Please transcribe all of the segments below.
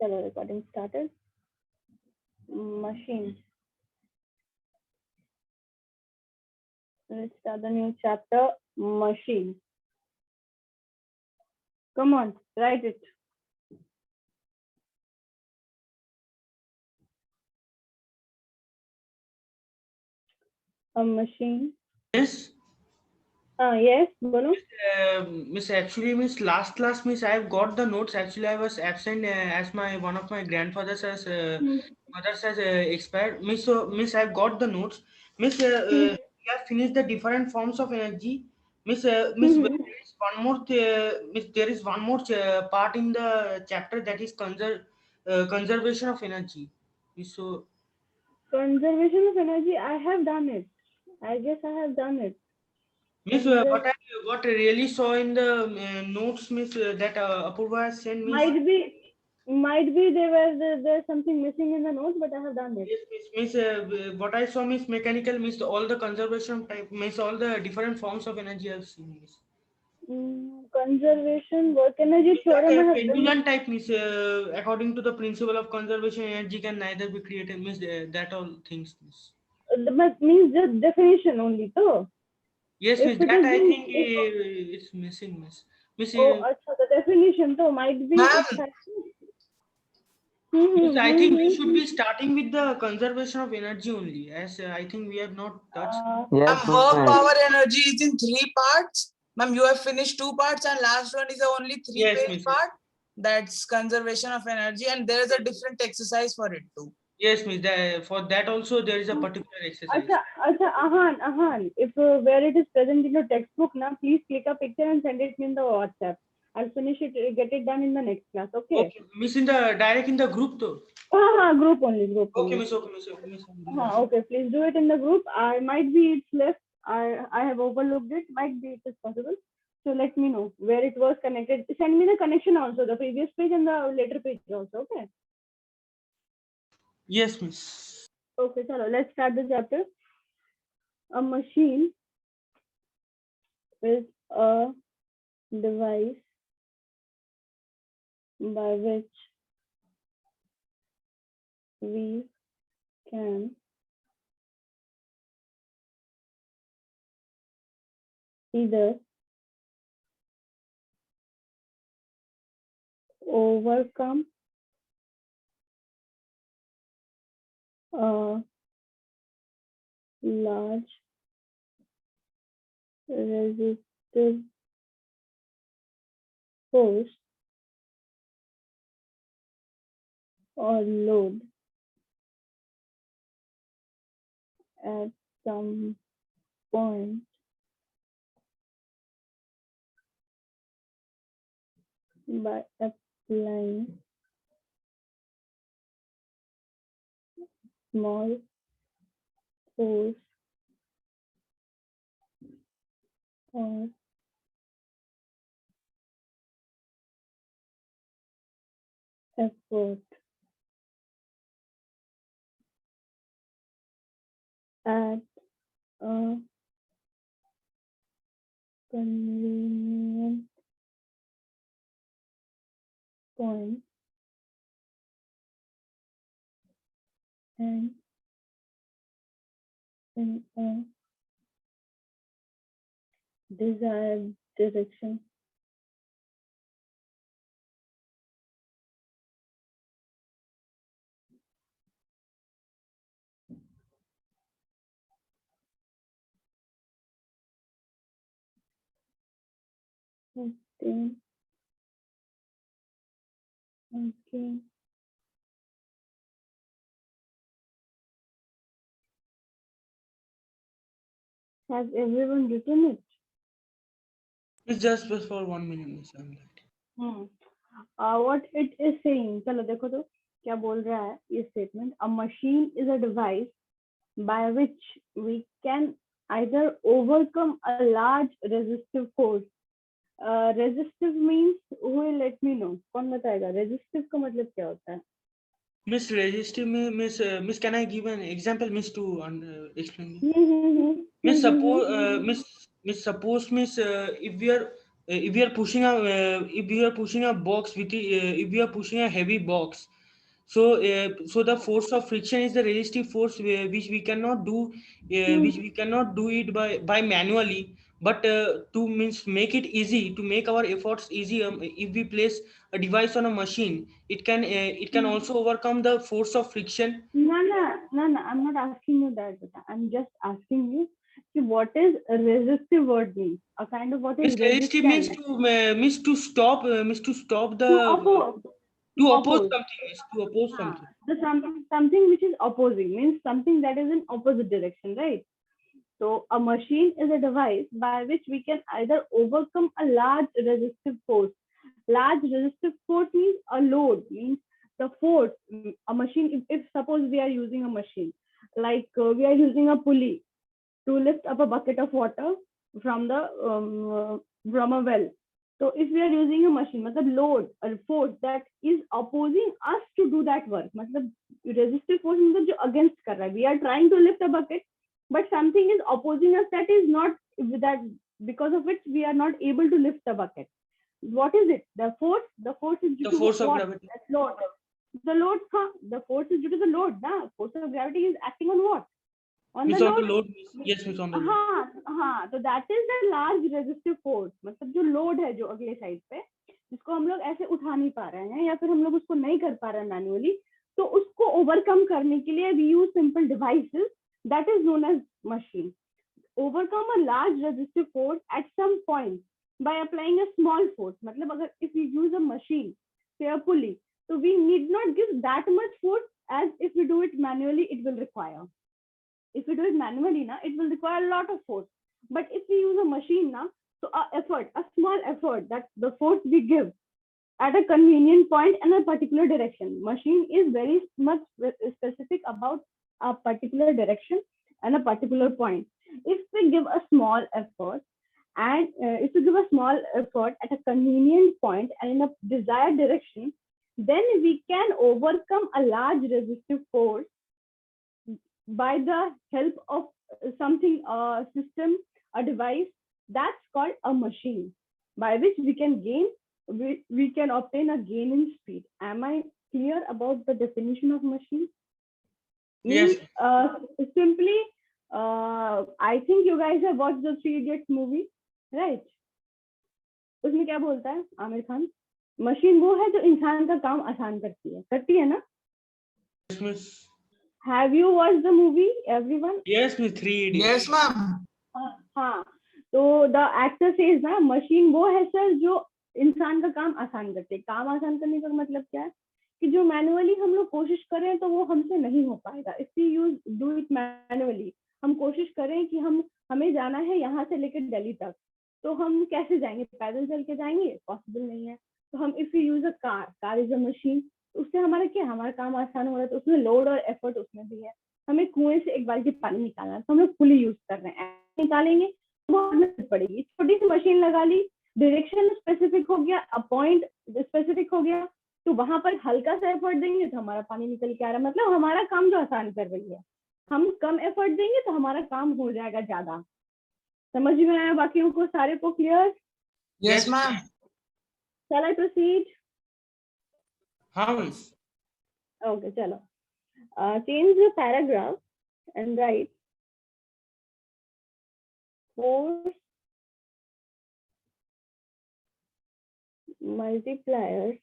चलो recording started. Machine. Let's start the new chapter. Machine. Come on, write it. A machine. Yes. Yes, bolo. Miss, actually, Miss, last class, Miss, I have got the notes. Actually, I was absent as my one of my grandfathers has mothers has expired. Miss, so Miss, I have got the notes. Miss, we have finished the different forms of energy. Miss, there is one more. Miss, there is one more part in the chapter that is conservation of energy. Miss, so Conservation of energy. I have done it. I guess I have done it. Miss, what I really saw in the notes, Miss, that Apurva has sent me. Might be there's something missing in the notes, but I have done it. Yes, what I saw, Miss, mechanical, Miss, all the conservation type, Miss, all the different forms of energy I've seen, Miss. Conservation work energy Miss, theorem I that have done. pendulum type, Miss, according to the principle of conservation, energy can neither be created, Miss, that all things, Miss. But means just definition only, so. Yes, Miss, If it that is I being, think if, it's missing, Miss. Miss, achha, the definition so might be Ma'am. it's Miss, I think we should be starting with the conservation of energy only, as I think we have not touched. Ma'am, work power energy is in 3 parts. Ma'am, you have finished 2 parts and last one is a only 3-page Miss. part. That's conservation of energy and there is a different exercise for it too. Yes, Miss. For that also there is a particular exercise. Acha, Ahan. If where it is present in your textbook, now please click a picture and send it in the WhatsApp. I'll finish it, get it done in the next class. Okay. Okay, Miss, in the direct in the group though. Group only. Okay, Miss. Okay, Miss. Okay, please do it in the group. I might be it's left. I have overlooked it. Might be it is possible. So let me know where it was connected. Send me the connection also, the previous page and the later page also. Okay. Yes, Miss. Okay, chalo, let's start the chapter. A machine is a device by which we can either overcome a large resistive force or load at some point by applying small force or effort at a convenient point and in a desired direction. Okay. Has everyone written it? It's just for 1 minute, Miss. What it is saying, चलो देखो तो क्या बोल रहा है ये statement. A machine is a device by which we can either overcome a large resistive force. Resistive means who will let me know? कौन बताएगा? Resistive का मतलब क्या होता है? Miss, resistive में Miss, can I give an example, Miss, to explain? Miss, suppose Miss, if we are if we are pushing a box with if we are pushing a heavy box, so the force of friction is the resistive force which we cannot do it by manually, but to means make it easy, to make our efforts easy, if we place a device on a machine, it can also overcome the force of friction. No, I'm not asking you that, beta. I'm just asking you what is a resistive word means? A kind of what is Resistive resistance? means to stop the To oppose. to To oppose oppose. something, means to oppose Huh. something. So something which is opposing means something that is in opposite direction, right? So a machine is a device by which we can either overcome a large resistive force. Large resistive force means a load, means the force. A machine, if suppose we are using a machine, like we are using a pulley to lift up a bucket of water from the from a well. So if we are using a machine, मतलब load or force that is opposing us to do that work, मतलब resistive force मतलब जो against कर रहा है. We are trying to lift a bucket, but something is opposing us that is not that, because of which we are not able to lift the bucket. What is it? The force. The force is due The to force of what? gravity. That's load. The load. The force is due to the load. The force of gravity is acting on what? On the Means on the load. load. Yes, means on the load. हाँ, तो that is the large resistive force, मतलब जो load है जो अगले side पे, जिसको हम लोग ऐसे उठा नहीं पा रहे हैं या फिर हम लोग उसको नहीं कर पा रहे हैं मैनुअली, तो उसको ओवरकम करने के लिए we use simple devices that is known as machine. Overcome a large resistive force at some point by applying a small force. मतलब अगर if we use a machine, say a pulley, so we need not give that much force as if we do it manually it will require. If we do it manually, na, it will require a lot of force. But if we use a machine, na, so a small effort, that the force we give at a convenient point in a particular direction. Machine is very much specific about a particular direction and a particular point. If we give a small effort and if we give a small effort at a convenient point and in a desired direction, then we can overcome a large resistive force by the help of something, a system, a device that's called a machine, by which we can we can obtain a gain in speed. Am I clear about the definition of machine? Yes. Simply, I think you guys have watched the Three Idiots movie, right? उसमें क्या बोलता है Aamir Khan? Machine वो है जो इंसान का काम आसान करती है ना? Yes, miss. Have you watched the movie, everyone? Yes, miss. 3 Idiots. Yes, ma'am. हाँ, तो the actor says ना, मशीन वो है सर जो इंसान का काम आसान करते हैं. काम आसान करने का मतलब क्या है कि जो मैनुअली हम लोग कोशिश करें तो वो हमसे नहीं हो पाएगा. If we use do it manually, हम कोशिश करें कि हमें जाना है यहाँ से लेकर दिल्ली तक, तो हम कैसे जाएंगे? पैदल चल के जाएंगे? पॉसिबल नहीं है. तो हम if you use a car is a machine, उससे हमारा क्या, हमारा काम आसान हो रहा है. तो उसमें लोड और एफर्ट उसमें भी है. हमें कुएं से एक बाल्टी पानी निकालना है तो हम लोग फुली यूज कर रहे हैं, निकालेंगे बहुत मेहनत पड़ेगी. छोटी सी मशीन लगा ली, डायरेक्शन स्पेसिफिक हो गया, अ पॉइंट स्पेसिफिक हो गया, तो वहां पर हल्का सा एफर्ट देंगे तो हमारा पानी निकल के आ रहा है. मतलब हमारा काम जो आसान कर रही है. हम कम एफर्ट देंगे तो हमारा काम हो जाएगा ज्यादा. समझ में आया बाकियों को, सारे को clear? Yes, ma'am. Shall I proceed? हाँ miss. Okay, chalo. Change the paragraph and write force multipliers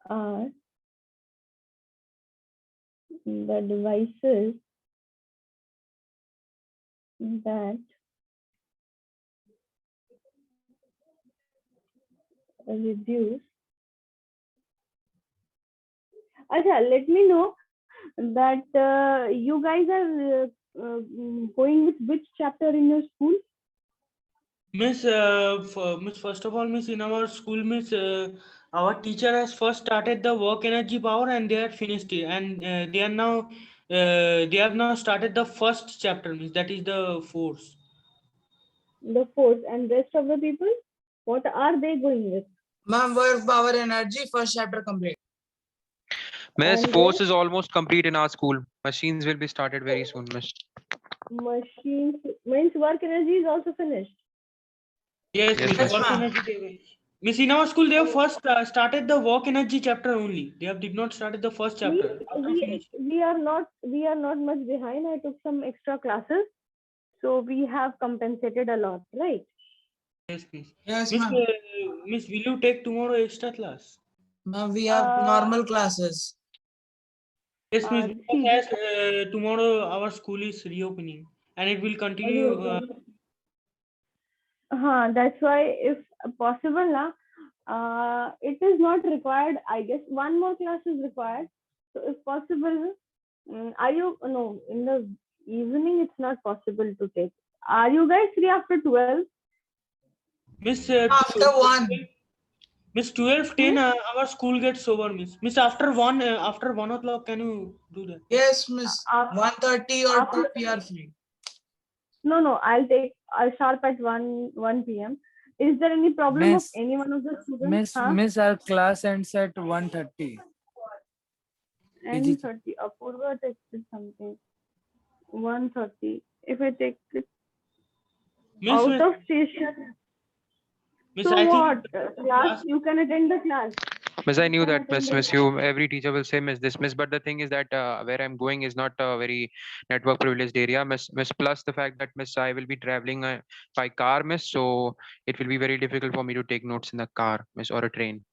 are the devices that reduce. Acha, let me know that you guys are going with which chapter in your school? Miss, miss, first of all, miss, in our school, miss, our teacher has first started the work energy power and they had finished it, and they have now started the first chapter, miss, that is the force. The force, and rest of the people, what are they going with? Ma'am, work, power, energy, first chapter complete. Miss, And force then is almost complete in our school. Machines will be started very soon, miss. machines means work energy is also finished. Yes, Yes, Miss. miss. Yes, Work ma'am. energy. Miss, in our school, they have first started the work energy chapter only. They have did not started the first We chapter. After we finished. we are not much behind. I took some extra classes, so we have compensated a lot, right? Yes, Miss. Yes, Miss, ma'am. Miss, will you take tomorrow extra class? Ma'am, we have Uh, normal classes. Yes, Miss. Because See, as tomorrow our school is reopening and it will continue. that's why if possible, na, it is not required. I guess one more class is required. So if possible, are you no in the evening? It's not possible to take. Are you guys free after 12? Miss, After 1. Miss 12, Hmm? 10, our school gets over, Miss. Miss, after 1 o'clock, can you do that? Yes, miss. Af- 1:30 or 2 After we are free. no, I'll sharp at 1 p.m. Is there any problem of Miss, any one of the students? Miss, our class ends at 1:30. And 30. Apurva texted something. 1:30. If I take it Miss, out of station, Miss, so I think what? Class, you can attend the class. Miss, I You knew can that, attend miss. the Miss, class. you every teacher will say miss this, miss. But the thing is that where I'm going is not a very network privileged area, miss. Miss, plus the fact that miss, I will be traveling by car, miss. So it will be very difficult for me to take notes in the car, miss, or a train.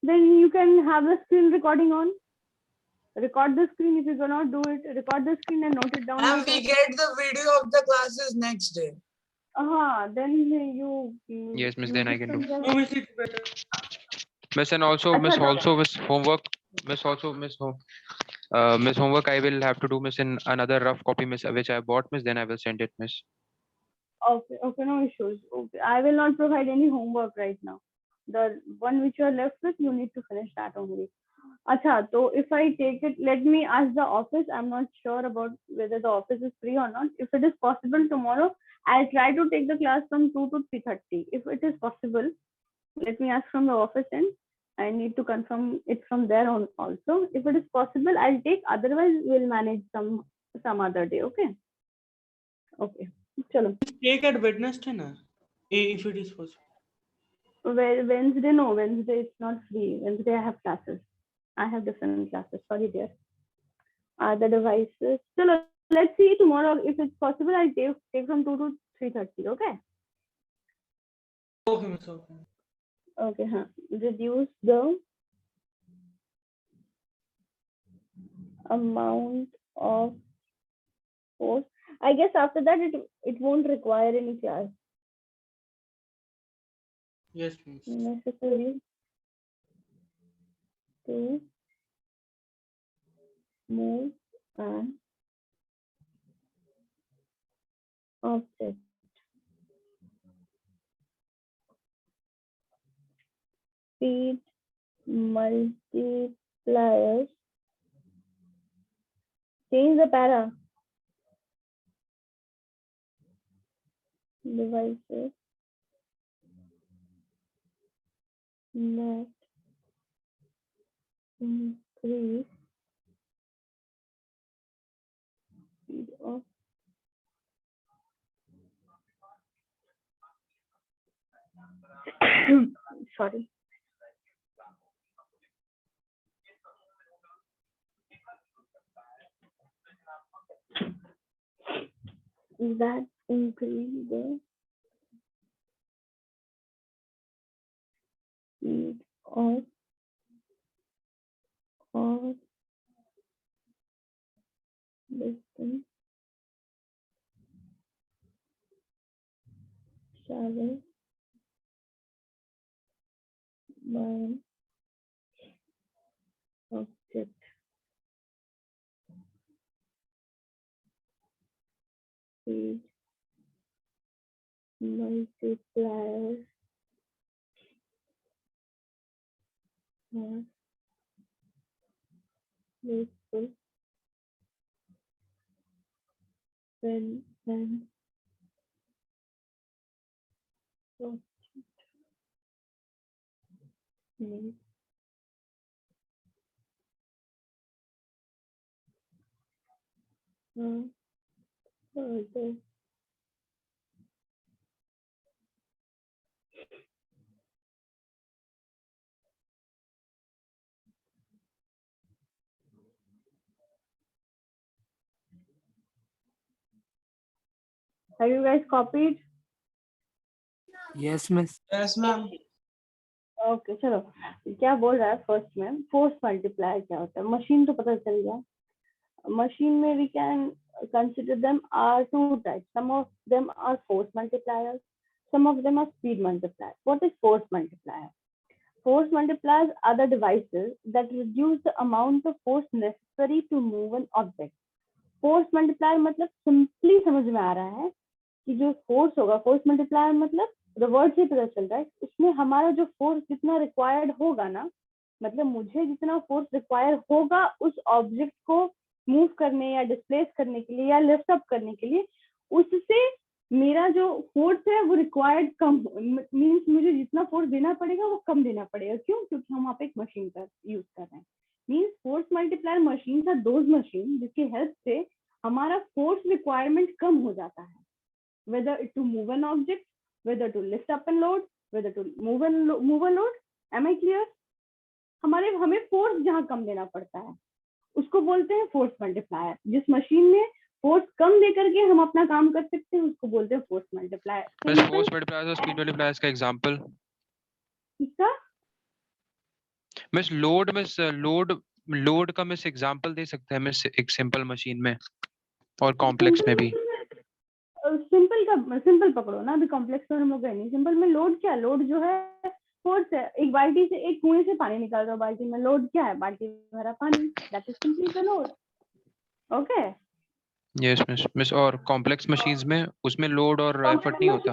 Then you can have the screen recording on. Record the screen. If you cannot do it, record the screen and note it down And we later. get the video of the classes next day. Then you Yes, miss. use Then I it can do. from there. no, Miss, it's better. Miss, and also Acha, miss homework. Miss also miss home. Miss homework. I will have to do miss in another rough copy, miss, which I bought, miss. Then I will send it, miss. okay, no issues. Okay, I will not provide any homework right now. The one which you are left with, you need to finish that only. Acha, so if I take it, let me ask the office. I'm not sure about whether the office is free or not. If it is possible tomorrow, I'll try to take the class from 2 to 3:30. If it is possible, let me ask from the office end. I need to confirm it from there on also. If it is possible, I'll take. Otherwise, we'll manage some other day. Okay. Okay. Chalo. Take at Wednesday, na? If it is possible. Well, Wednesday, no. Wednesday it's not free. Wednesday I have classes. I have different classes. Sorry, dear. The devices. So let's see tomorrow if it's possible. I'll take from 2 to 3:30. Okay. Okay, Miss. Okay. Okay. Reduce the amount of force. I guess after that it won't require any class Yes, Miss. necessary to move an object. Speed multipliers. Change the para. Devices that increase speed of sorry. That increase the speed of or distance traveled by an object. Speed multipliers are useful when an object needs a further Have you guys copied? Yes, miss. Yes, ma'am. Okay चलो, क्या बोल रहा है first में, force multiplier क्या होता है? Machine तो पता चल गया. मशीन में we can consider them are two types. Some of them are force multipliers, some of them are speed multipliers. What is force multiplier? Force multipliers are the devices that reduce the amount of force necessary to move an object. Force multiplier मतलब simply समझ में आ रहा है कि जो force होगा, force multiplier मतलब the word से पता चल रहा है, उसमें हमारा जो फोर्स जितना रिक्वायर्ड होगा ना, मतलब मुझे जितना फोर्स रिक्वायर होगा उस ऑब्जेक्ट को मूव करने या डिस्प्लेस करने के लिए या लिफ्ट अप करने के लिए, उससे मेरा जो फोर्स है वो रिक्वायर्ड कम, मीन्स मुझे जितना फोर्स देना पड़ेगा वो कम देना पड़ेगा. क्यों? क्योंकि हम वहाँ पे एक मशीन का यूज कर रहे हैं. Means force multiplier machine are those machine जिसकी हेल्प से हमारा फोर्स रिक्वायरमेंट कम हो जाता है. Whether to move an object, whether to lift up and load, whether to move a load. Am I clear? हमें फोर्स जहाँ कम देना पड़ता है उसको बोलते हैं फोर्स मल्टीप्लायर. जिस मशीन में फोर्स कम दे करके हम अपना काम कर सकते हैं उसको बोलते हैं force multiplier. Miss force multipliers और स्पीड मल्टीप्लायर्स का एग्जांपल. इसका मिस लोड का मिस एग्जांपल दे सकते हैं मिस, एक सिंपल मशीन में और कॉम्प्लेक्स में भी. सिंपल पकड़ो ना, अभी कॉम्प्लेक्स में हम लोग गए नहीं. सिंपल में लोड क्या? लोड जो है फोर्स है. एक बाल्टी से, एक कुएं से पानी निकाल रहे हो बाल्टी में, लोड क्या है? बाल्टी में भरा पानी, that is simply the load. Okay. Yes miss और कॉम्प्लेक्स मशीन्स में उसमें लोड और एफर्ट नहीं होता.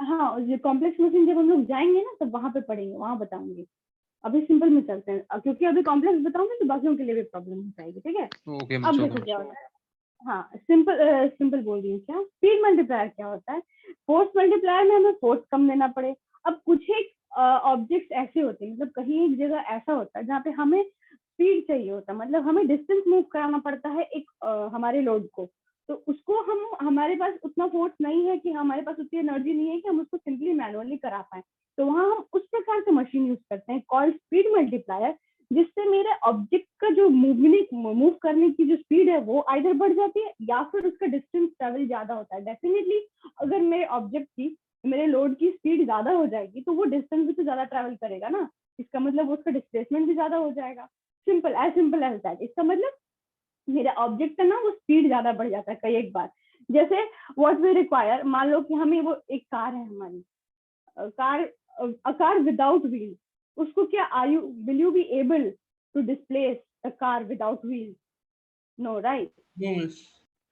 हाँ, जो कॉम्प्लेक्स मशीन जब हम लोग जाएंगे ना तब वहां पे पढ़ेंगे, वहां बताऊंगी. अभी सिंपल में चलते हैं क्योंकि अभी कॉम्प्लेक्स बताऊंगी तो बाकियों के लिए भी प्रॉब्लम हो जाएगी. ठीक है. ओके अब देखो क्या होता है. हाँ, सिंपल बोल रही हूँ. क्या स्पीड मल्टीप्लायर क्या होता है? फोर्स मल्टीप्लायर में हमें फोर्स कम देना पड़े. अब कुछ एक ऑब्जेक्ट्स ऐसे होते हैं, मतलब कहीं एक जगह ऐसा होता है जहाँ पे हमें स्पीड चाहिए होता है, मतलब हमें डिस्टेंस मूव कराना पड़ता है एक हमारे लोड को. तो उसको हमारे पास उतना फोर्स नहीं है कि हमारे पास उतनी एनर्जी नहीं है कि हम उसको सिंपली मैनुअली करा पाए. तो वहाँ हम उस प्रकार से मशीन यूज करते हैं कॉल्ड स्पीड मल्टीप्लायर, जिससे मेरे ऑब्जेक्ट का जो मूव करने की जो स्पीड है वो आइदर बढ़ जाती है या फिर उसका डिस्टेंस ट्रेवल ज्यादा होता है. डेफिनेटली अगर मेरे ऑब्जेक्ट की, मेरे लोड की स्पीड ज्यादा हो जाएगी तो वो डिस्टेंस भी तो ज्यादा ट्रेवल करेगा ना. इसका मतलब उसका डिस्प्लेसमेंट भी ज्यादा हो जाएगा. Simple as that. इसका मतलब मेरा ऑब्जेक्ट है ना वो स्पीड ज्यादा बढ़ जाता है कई एक बार. जैसे व्हाट वी रिक्वायर, मान लो कि हमें वो एक कार है हमारी, कार विदाउट व्हील, उसको क्या will you be able to displace a car without wheels? No, right? Yes.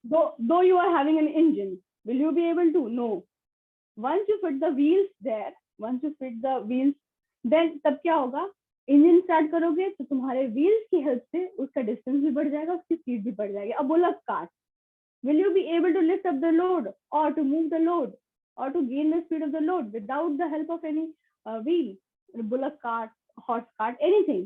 Though you are having an engine, will you be able to? No. Once you fit the wheels there, then तब क्या होगा? Engine start करोगे तो तुम्हारे wheels की help से उसका distance भी बढ़ जाएगा, उसकी स्पीड भी बढ़ जाएगी. अब बोला car, will you be able to lift up the load or to move the load or to gain the speed of the load without the help of any wheel, bullock cart, horse cart, anything?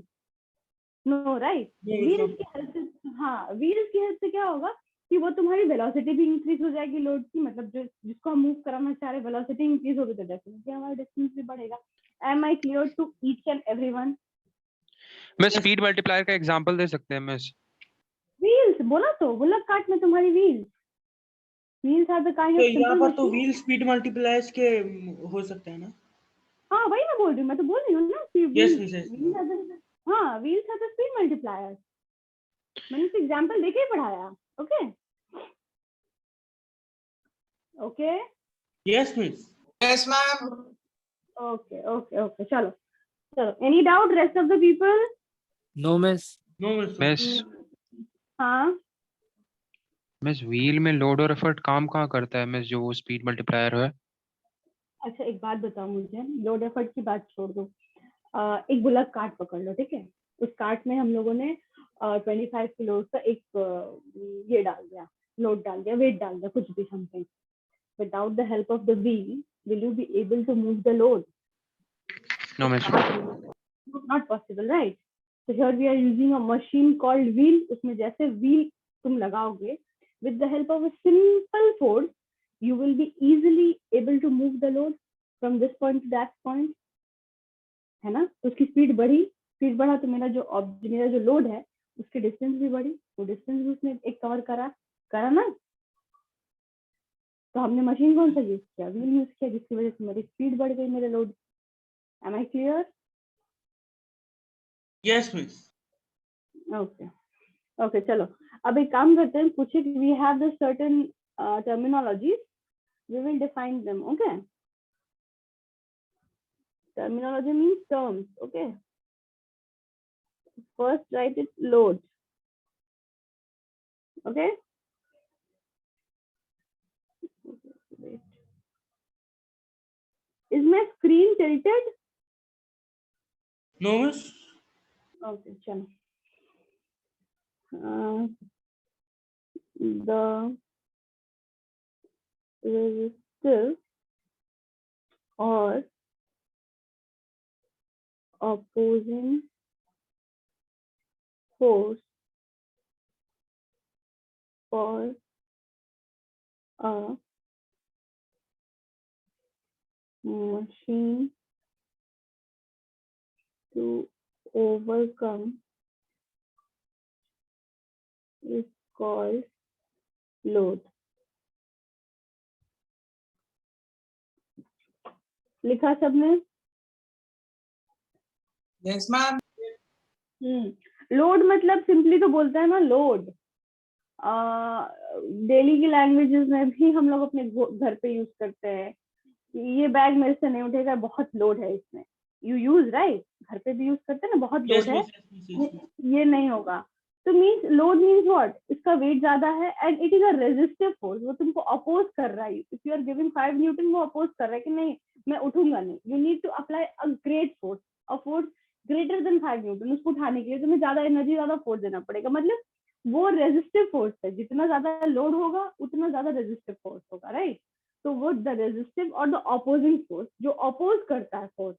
No, right? Wheels की help से, हाँ, wheels की help से क्या होगा कि वो तुम्हारी वेलोसिटी भी इंक्रीज हो जाएगी लोड की, मतलब जो जिसको हम मूव कराना चाह रहे हैं वेलोसिटी इंक्रीज होगी तो डेफिनेटली हमारा डिस्टेंस भी बढ़ेगा. Am I clear to each and everyone? मैं स्पीड मल्टीप्लायर का एग्जांपल दे सकते हैं मिस. व्हील्स बोला तो, बुलक कार्ट में तुम्हारी व्हील्स आर द काइंड तो ऑफ यहाँ सिंपल पर तो मशीन. व्हील स्पीड मल्टीप्लायर्स के हो सकते हैं ना. हाँ वही मैं बोल रही हूँ, मैं तो बोल रही हूँ ना कि Yes, wheels yes. Are the speed multipliers. मैंने तो एग्जांपल देके ही पढ़ाया. Okay okay Yes, miss. Yes, ma'am. Okay चलो. Any doubt rest of the people? No, miss. No, miss. Miss हाँ, मिस व्हील में लोड और एफर्ट काम कहाँ करता है मिस, जो वो स्पीड मल्टीप्लायर है? अच्छा एक बात बताओ मुझे, लोड एफर्ट की बात छोड़ दो. एक बुलक कार्ट पकड़ लो, ठीक है. उस कार्ट में हम लोगों ने 25 किलो का एक ये डाल दिया, लोड डाल दिया, वेट डाल दिया, कुछ भी something. Without the help of the wheel will you be able to move the load? No miss. Not possible, right? So here we are using a machine called wheel. उसमें जैसे wheel तुम लगाओगे, with the help of a simple force, you will be easily able to move the load from this point to that point. है ना? तो उसकी speed बढ़ा तो मेरा जो लोड है उसकी डिस्टेंस भी बढ़ी, वो डिस्टेंस भी उसने एक कवर करा ना. तो हमने मशीन कौन सा यूज किया, व्हील यूज किया, जिसकी वजह से मेरी स्पीड बढ़ गई, मेरे load. Am I clear? Yes, miss. Okay okay, चलो अब एक काम करते हैं, पूछे we have the certain terminologies, we will define them. Okay, terminology means terms. Okay, first write it load. Okay, wait. Is my screen tilted? No, miss. Okay, chalo. The resistive or opposing force for a machine to overcome is called load. लिखा सबने? Yes, ma'am. Load मतलब simply तो बोलते हैं ना load. Daily की languages में भी हम लोग अपने घर पे यूज करते हैं, ये बैग मेरे से नहीं उठेगा, बहुत लोड है इसमें। यू यूज राइट, घर पे भी यूज करते हैं ना, बहुत लोड Yes, है, miss. Yes, miss. ये नहीं होगा। तो मीन्स लोड मीन्स व्हाट, इसका वेट ज्यादा है and it is a resistive force, वो तुमको अपोज कर रहा है। If you are giving 5 newton, वो अपोज कर रहा है कि नहीं मैं उठूंगा नहीं। You need to apply a great force, a force greater than 5 newton. उसको उठाने के लिए तुम्हें ज्यादा एनर्जी, ज्यादा फोर्स देना पड़ेगा। मतलब वो रेजिस्टिव फोर्स है, जितना ज्यादा लोड होगा उतना ज्यादा रेजिस्टिव फोर्स होगा, राइट। तो वो द रेजिस्टिव और द अपोजिंग फोर्स, जो अपोज करता है फोर्स,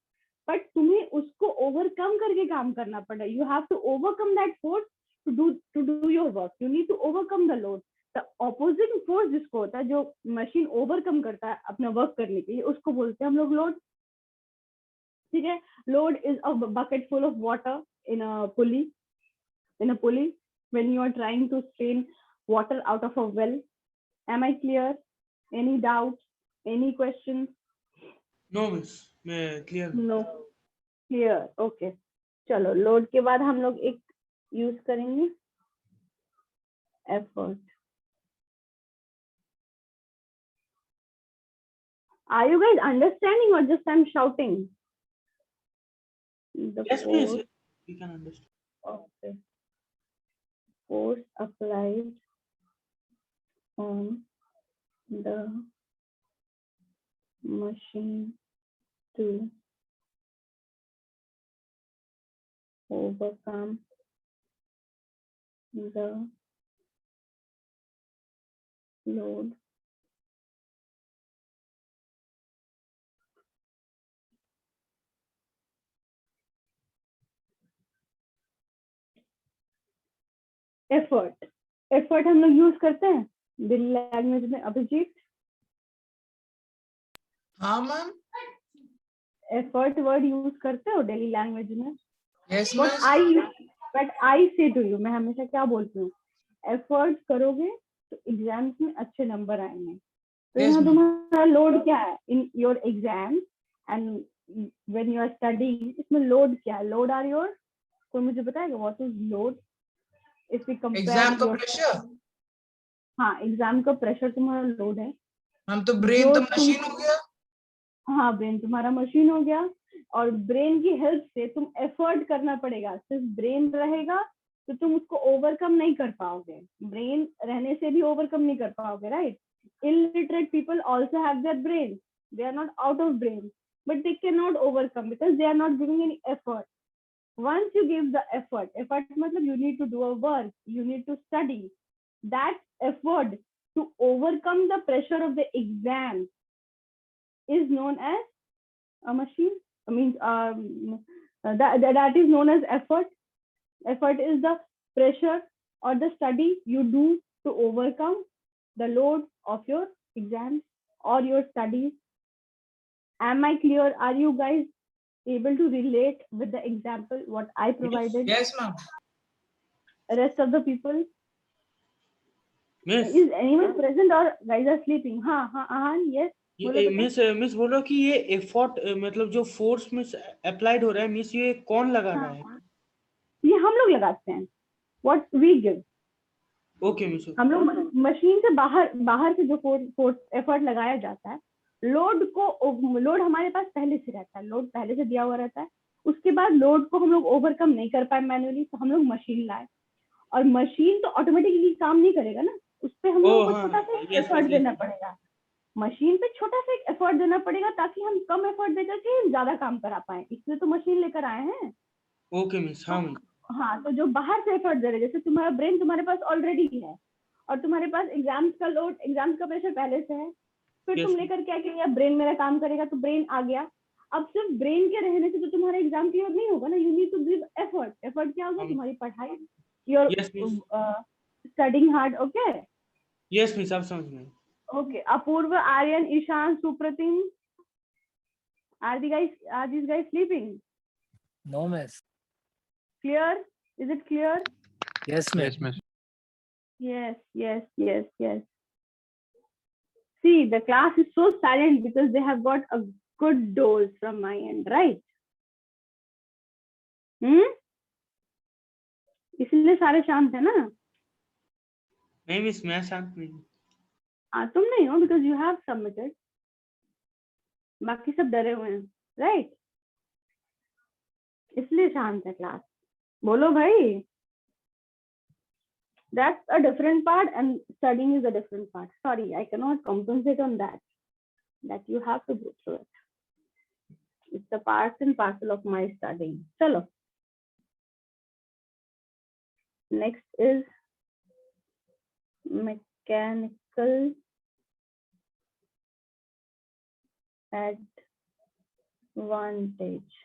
बट तुम्हें उसको ओवरकम करके काम करना पड़ेगा। You have to overcome that force to do your work. You need to overcome the load. The opposing force जिसको होता है, जो मशीन ओवरकम करता है अपना वर्क करने के लिए, उसको बोलते हैं हम लोग लोड। ठीक है, load is a bucket full of water in a pulley when you are trying to strain water out of a well. Am I clear? Any doubts? Any questions? No, miss. Clear. No. Clear. Okay. चलो load के बाद हम लोग एक use करेंगे effort. Are you guys understanding or just I'm shouting? The Yes, miss. force, We can understand. okay. Force applied on the machine to overcome the load effort हम लोग use करते हैं डेली लैंग्वेज में। अभिजीत, हाँ ma'am. Effort word use करते हो daily language में? Yes, but I से टू यू, मैं हमेशा क्या बोलती हूँ, एफर्ट करोगे तो एग्जाम्स में अच्छे नंबर आएंगे। तो Yes, यहाँ ma'am. तुम्हारा लोड क्या है in your exam and when you are studying, इसमें लोड क्या है? लोड आर योर, कोई मुझे बताएगा what is load? If we compare Exam का pressure. हाँ, एग्जाम का प्रेशर तुम्हारा लोड है। हम तो ब्रेन जो तो मशीन हो गया। हाँ, ब्रेन तुम्हारा मशीन हो गया, और ब्रेन की हेल्प से तुम एफर्ट करना पड़ेगा। सिर्फ ब्रेन रहेगा तो तुम उसको ओवरकम नहीं कर पाओगे, ब्रेन रहने से भी ओवरकम नहीं कर पाओगे, right. illiterate people also have their brain, they are not out of brain, but they cannot overcome because they are not giving any effort. Once you give the effort matlab you need to do a work, you need to study. That effort to overcome the pressure of the exam is known as a machine. I mean, that is known as effort. Effort is the pressure or the study you do to overcome the load of your exams or your studies. Am I clear? Are you guys able to relate with the example what I provided? Yes, ma'am. Rest of the people? Miss Is anyone present or guys are sleeping? हाँ, yes. बोलो बेटा। Miss बोलो कि ये effort मतलब जो force miss applied हो रहा है मिस, ये कौन लगा रहा है? हाँ, ये हम लोग लगाते हैं। What we give. Okay miss. हम लोग मशीन से बाहर से जो फोर्स एफर्ट लगाया जाता है, लोड हमारे पास पहले से रहता है, लोड पहले से दिया हुआ रहता है। उसके बाद लोड को हम लोग ओवरकम नहीं कर पाए मैन्युअली, तो हम लोग मशीन लाए, और मशीन तो ऑटोमेटिकली काम नहीं करेगा ना, उस पर हम लोग को छोटा सा एफर्ट देना पड़ेगा। मशीन पे छोटा सा एफर्ट देना पड़ेगा ताकि हम कम एफर्ट देकर के ज्यादा काम करा पाए, इसलिए तो मशीन लेकर आए हैं। Okay miss. हाँ मिस। हाँ, तो जो बाहर से एफर्ट दे रहे, जैसे तुम्हारा ब्रेन तुम्हारे पास ऑलरेडी है, और तुम्हारे पास एग्जाम्स का लोड, एग्जाम्स का प्रेशर पहले से है, फिर तुम लेकर क्या कि ब्रेन मेरा काम करेगा, तो ब्रेन आ गया। अब सिर्फ ब्रेन के रहने से तो तुम्हारा एग्जाम क्लियर नहीं होगा ना, you need to give effort. Effort क्या होगा? तुम्हारी पढ़ाई, your studying hard. Okay, yes miss, आप समझ गए। Okay, Apoorv, Aryan, Ishan, Supratim, are these guys sleeping? No, miss. Clear? Is it clear? Yes, miss. Yes, miss. Yes. See, the class is so silent because they have got a good dose from my end, right? इसलिए सारे शांत है ना? नहीं miss, मैं शांत नहीं। हाँ, तुम नहीं हो, because you have submitted. बाकी सब डरे हुए हैं, right? इसलिए शांत है क्लास। बोलो भाई। That's a different part, and studying is a different part. Sorry, I cannot compensate on that. That you have to go through it. It's the part and parcel of my studying. Chalo. Next is mechanical advantage.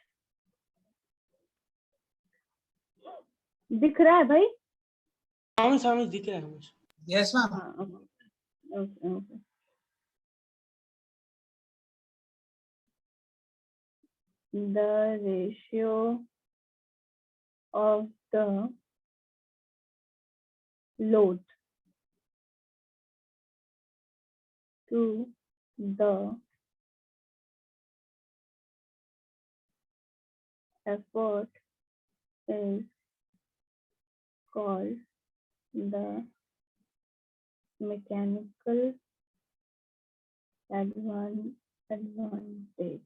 दिख रहा है भाई? हाँ miss दिख रहा है miss. Yes, ma'am. Okay. The ratio of the load to the effort is called the mechanical advantage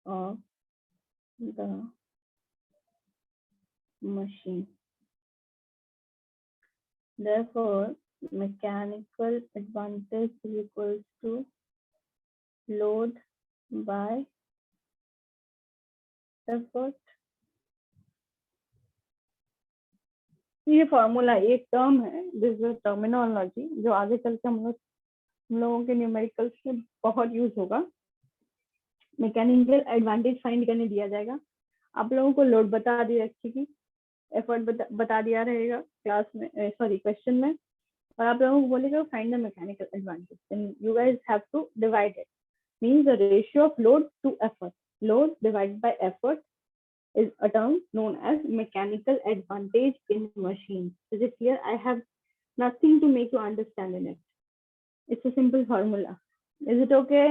of the machine. Therefore, mechanical advantage is equals to load by effort. ये formula एक term है, this is terminology जो आगे चल के हम लोगों के न्यूमेरिकल्स में बहुत यूज होगा। मैकेनिकल एडवांटेज फाइंड करने दिया जाएगा, आप लोगों को लोड बता दी रखेगी, एफर्ट बता दिया रहेगा क्लास में, सॉरी क्वेश्चन में, और आप लोगों को बोलेगा find the mechanical advantage, then you guys have to divide it, means the ratio of load to effort, load divided by effort is a term known as mechanical advantage in machines. Is it clear? I have nothing to make you understand in it. It's a simple formula. Is it okay?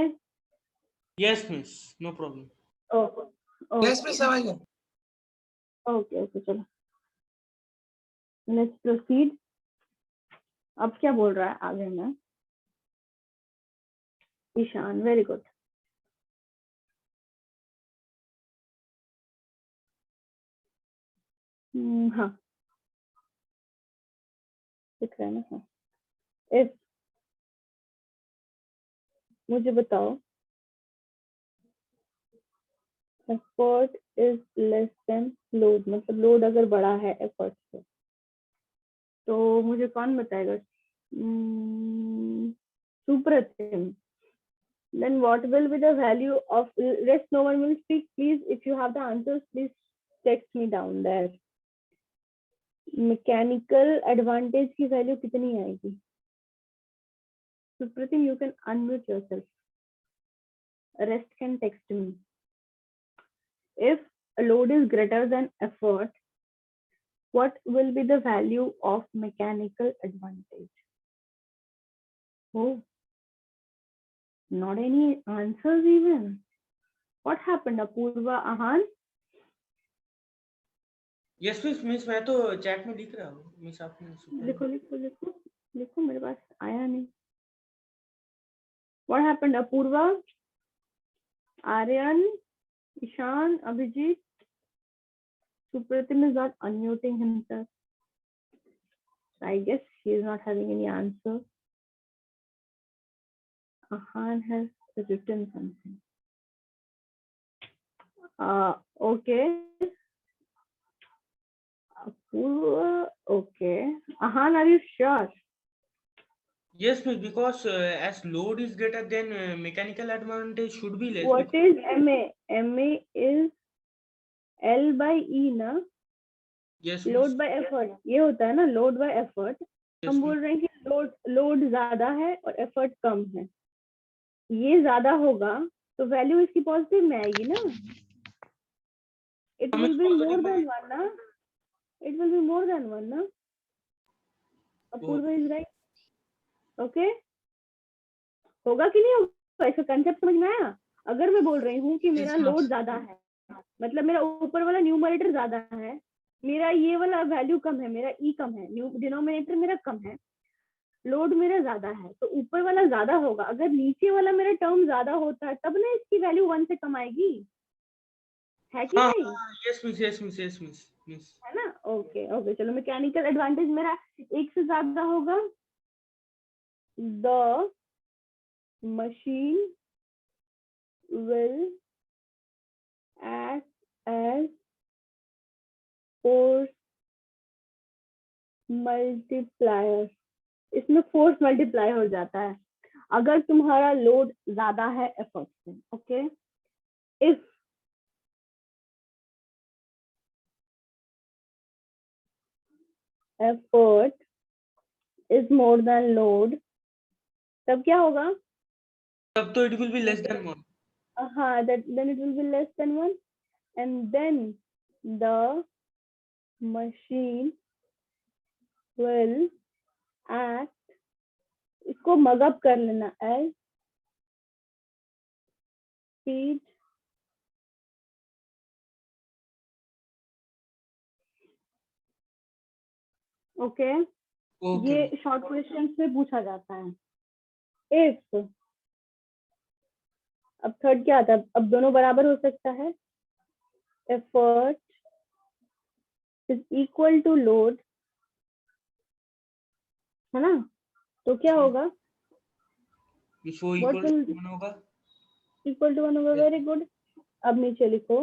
Yes miss, no problem. Okay. Yes, miss, समझ गए। Okay, चलो। Let's proceed. अब क्या बोल रहा है आगे में? Ishan, very good. हाँ, दिख रहा है ना? हाँ, if मुझे बताओ, effort is less than load, मतलब लोड अगर बड़ा है एफर्ट से, तो मुझे कौन बताएगा? Supratim. Then what will be the value of rest? No one will speak. Please, if you have the answers, please text me down there. Mechanical advantage की वैल्यू कितनी आएगी? Supratim, you can unmute yourself. Rest can text me. If a load is greater than effort, what will be the value of mechanical advantage? Oh, not any answers even. What happened, Apurva, Ahan? Yes miss मैं तो chat में लिख रहा हूँ miss आपने लिखो लिखो लिखो लिखो, मेरे पास आया नहीं. What happened, Apurva, Aryan, Ishan, Abhijit? Supratim is not unmuting himself. I guess he is not having any answer. Ahan has written something. Okay. Apurva, okay. Ahan, are you sure? Yes, miss, because as load is greater, then mechanical advantage should be less. What is MA? MA is L by E ना? Yes, Load by effort. ये होता है ना, load by effort. हम बोल रहे हैं कि load ज्यादा है और effort कम है. ये ज्यादा होगा तो वैल्यू इसकी पॉजिटिव में आएगी ना. It will be more than one ना. It will be more than one ना. Apurva is right. Okay? होगा कि नहीं होगा? इसका कंसेप्ट समझ में आया? अगर मैं बोल रही हूँ कि मेरा लोड ज्यादा है, मतलब मेरा ऊपर वाला न्यूमरेटर ज्यादा है, मेरा ये वाला वैल्यू कम है, मेरा ई कम है, डिनोमिनेटर मेरा कम है, लोड मेरा ज्यादा है, तो ऊपर वाला ज्यादा होगा. अगर नीचे वाला मेरा टर्म ज्यादा होता है तब ना इसकी वैल्यू 1 से कम आएगी, है कि नहीं? yes miss है ना. ओके ओके, चलो. मैकेनिकल एडवांटेज मेरा एक से ज्यादा होगा. The machine will act as force multiplier. इसमें फोर्स मल्टीप्लाई हो जाता है अगर तुम्हारा लोड ज्यादा है एफर्ट से. Okay, if effort is more than load, तब क्या होगा? तब तो it will be less than 1. Then it will be less than 1, and then the machine will act, इसको मगअप कर लेना, as speed ओके. ये शॉर्ट क्वेश्चन में पूछा जाता है. इफ, अब थर्ड क्या आता है? अब दोनों बराबर हो सकता है. Effort is equal to load, है ना? तो क्या होगा? इक्वल टू 1 होगा. इक्वल टू 1 होगा. Very good. अब नीचे लिखो,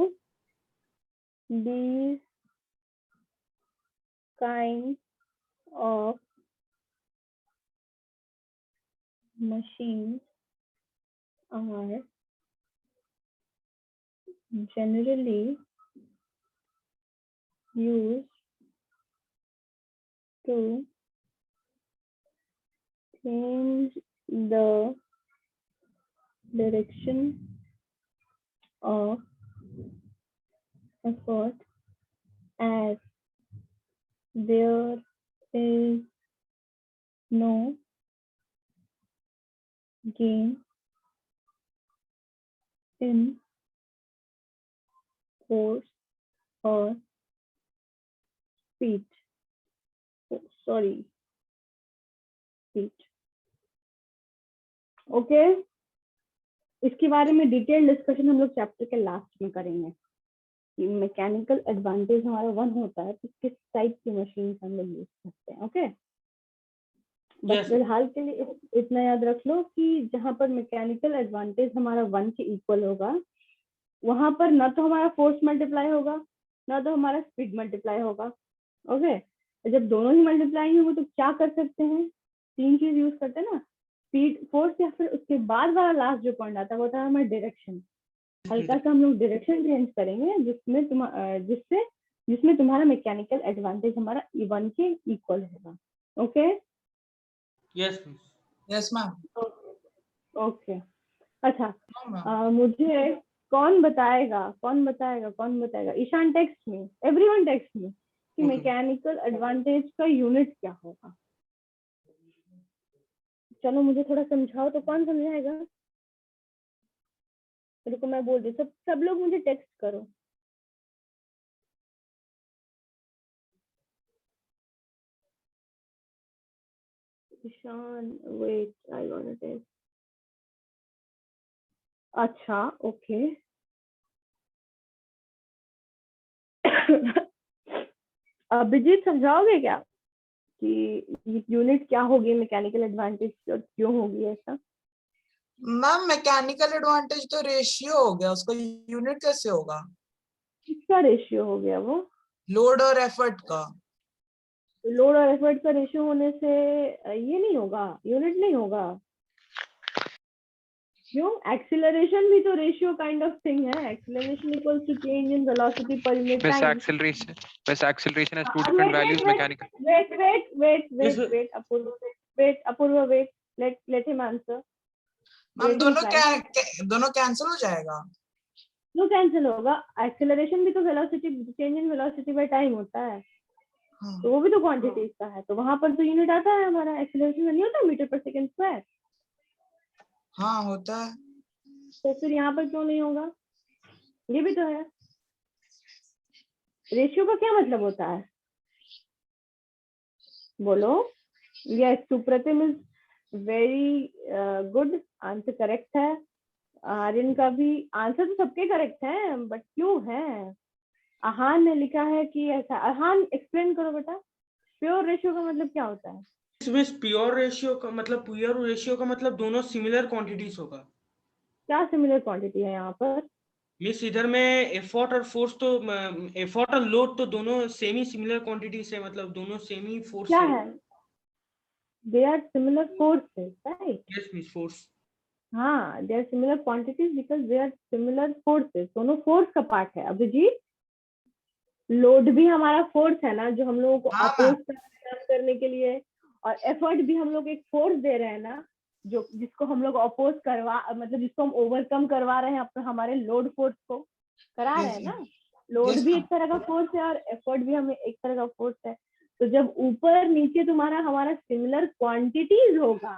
these kinds of machines are generally used to change the direction of effort as there is no gain in force or speed. Sorry, speed. Okay, इसके बारे में detail discussion हम लोग chapter के लास्ट में करेंगे कि मैकेनिकल एडवांटेज हमारा 1 होता है तो किस टाइप की मशीन हम लोग यूज करते हैं. ओके, बस फिलहाल के लिए इतना याद रख लो कि जहां पर मैकेनिकल एडवांटेज हमारा 1 के इक्वल होगा, वहां पर ना तो हमारा फोर्स मल्टीप्लाई होगा ना तो हमारा स्पीड मल्टीप्लाई होगा. ओके, जब दोनों ही मल्टीप्लाई होंगे तो क्या कर सकते हैं? 3 चीज यूज करते हैं ना, स्पीड, फोर्स, या फिर उसके बाद वाला लास्ट जो पॉइंट आता है वो होता है हमारा डायरेक्शन. हल्का सा हम लोग डायरेक्शन चेंज करेंगे जिसमें तुम्हारा मैकेनिकल एडवांटेज हमारा 1 के इक्वल होगा. Okay, Yes ma'am. ओके. अच्छा, मुझे कौन बताएगा? ईशान टेक्स्ट में, एवरीवन टेक्स्ट में, कि Okay. मैकेनिकल एडवांटेज का यूनिट क्या होगा। चलो मुझे थोड़ा समझाओ, तो कौन समझाएगा? रुको मैं बोल रही, सब लोग मुझे टेक्स्ट करो। Ishan, wait I want to test. अच्छा ओके। अभिजीत समझाओगे क्या कि यूनिट क्या होगी मैकेनिकल एडवांटेज और क्यों होगी ऐसा? मैम मैकेनिकल एडवांटेज तो रेशियो हो गया, उसका यूनिट कैसे होगा? किसका रेशियो हो गया वो? लोड और एफर्ट का। लोड और एफर्ट का रेशियो होने से ये नहीं होगा, यूनिट नहीं होगा। क्यों? एक्सीलरेशन भी तो रेशियो काइंड ऑफ थिंग है। Acceleration equals to change in velocity पर unit Miss time. acceleration has two different values. Mechanical. Yes, sir. Wait, Apurva, wait. Let him answer. Ma'am Let him try. दोनों cancel हो जाएगा। क्यों cancel होगा? Acceleration भी तो velocity, change in velocity by time होता है, हाँ। तो वो भी तो क्वांटिटीज का है, तो वहां पर तो यूनिट आता है हमारा। एक्सीलरेशन नहीं होता मीटर पर सेकंड स्क्वायर, हाँ होता है। तो फिर यहाँ पर क्यों नहीं होगा? ये भी तो है। रेशियो का क्या मतलब होता है? बोलो। Yes, Supratim is very good, answer correct है। आर्यन का भी आंसर तो सबके करेक्ट है, बट क्यों है? अहान ने लिखा है कि ऐसा। अहान एक्सप्लेन करो बेटा, प्योर रेशियो का मतलब क्या होता है? इसमें प्योर रेशियो का मतलब दोनों सिमिलर क्वांटिटीज होगा। क्या सिमिलर क्वांटिटी है यहाँ पर? मिस इधर में एफर्ट और फोर्स तो एफर्ट और लोड तो दोनों सेमी सिमिलर क्वांटिटीज है, मतलब दोनों सेमी फोर्स क्या है? They are similar forces, right? Yes miss, force. हाँ, they are similar quantities because they are similar forces. दोनों फोर्स का पार्ट है। अभिजीत, लोड भी हमारा फोर्स है ना, जो हम लोगों को हाँ, अपोज करने के लिए, और एफर्ट भी हम लोग एक फोर्स दे रहे हैं ना, जो जिसको हम लोग अपोज करवा, मतलब जिसको हम ओवरकम करवा रहे हैं अपने हमारे लोड फोर्स को करा रहे हैं ना। लोड Yes, भी ma'am. एक तरह का फोर्स है और एफर्ट भी हमें एक तरह का फोर्स है। तो जब ऊपर नीचे तुम्हारा हमारा सिमिलर क्वांटिटीज होगा,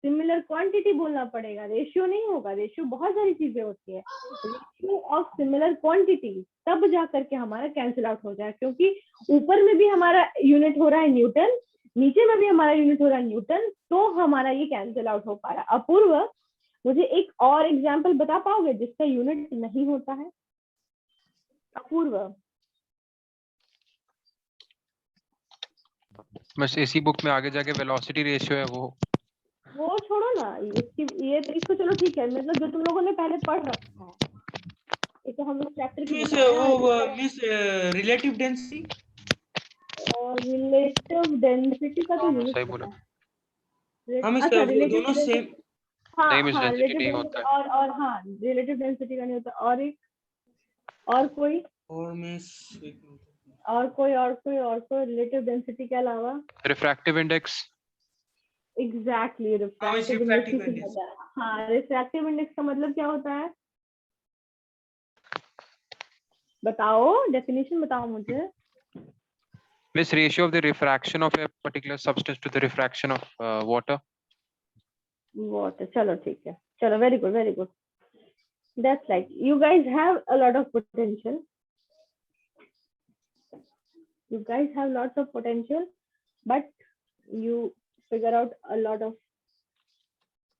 सिमिलर क्वांटिटी बोलना पड़ेगा, रेशियो नहीं होगा। रेशियो बहुत सारी चीजें होती है, रेशियो ऑफ सिमिलर क्वांटिटी, तब जा करके हमारा कैंसिल आउट हो जाए, क्योंकि ऊपर में भी हमारा यूनिट हो रहा है न्यूटन, नीचे में भी हमारा यूनिट हो रहा है न्यूटन, तो हमारा ये कैंसिल आउट हो पा रहा है। अपूर्व, मुझे एक और एग्जाम्पल बता पाओगे जिसका यूनिट नहीं होता है? अपूर्व, बस इसी बुक में आगे जाके वेलोसिटी रेशियो है वो छोड़ो ना, इसको चलो ठीक है, मतलब जो तुम लोगों ने पहले पढ़ रखा है, ये तो हम लोग चैप्टर के मिस लिए वो मिस रिलेटिव डेंसिटी। और रिलेटिव डेंसिटी का तो यूनिट सही होता बोला। है। हम इस अच्छा, वो रिलेटिव दोनों सेम। हाँ नहीं मिस, हाँ, डेंसिटी रिलेटिव नहीं डेंसिटी होता है। और हाँ, रिलेटिव डेंसिटी का नहीं होता। और एक, और कोई, और मिस और कोई रिलेटिव डेंसिटी के अलावा? Refractive index. Exactly, refractive index refractive किसे index। कहता है? हाँ, रिफ्रैक्टिव इंडेक्स का मतलब क्या होता है? बताओ, डेफिनेशन बताओ मुझे। Miss, ratio of the refraction of a particular substance to the refraction of water. Water, चलो ठीक है, चलो, very good very good. That's like, you guys have a lot of potential. You guys have lots of potential, but you figure out a lot of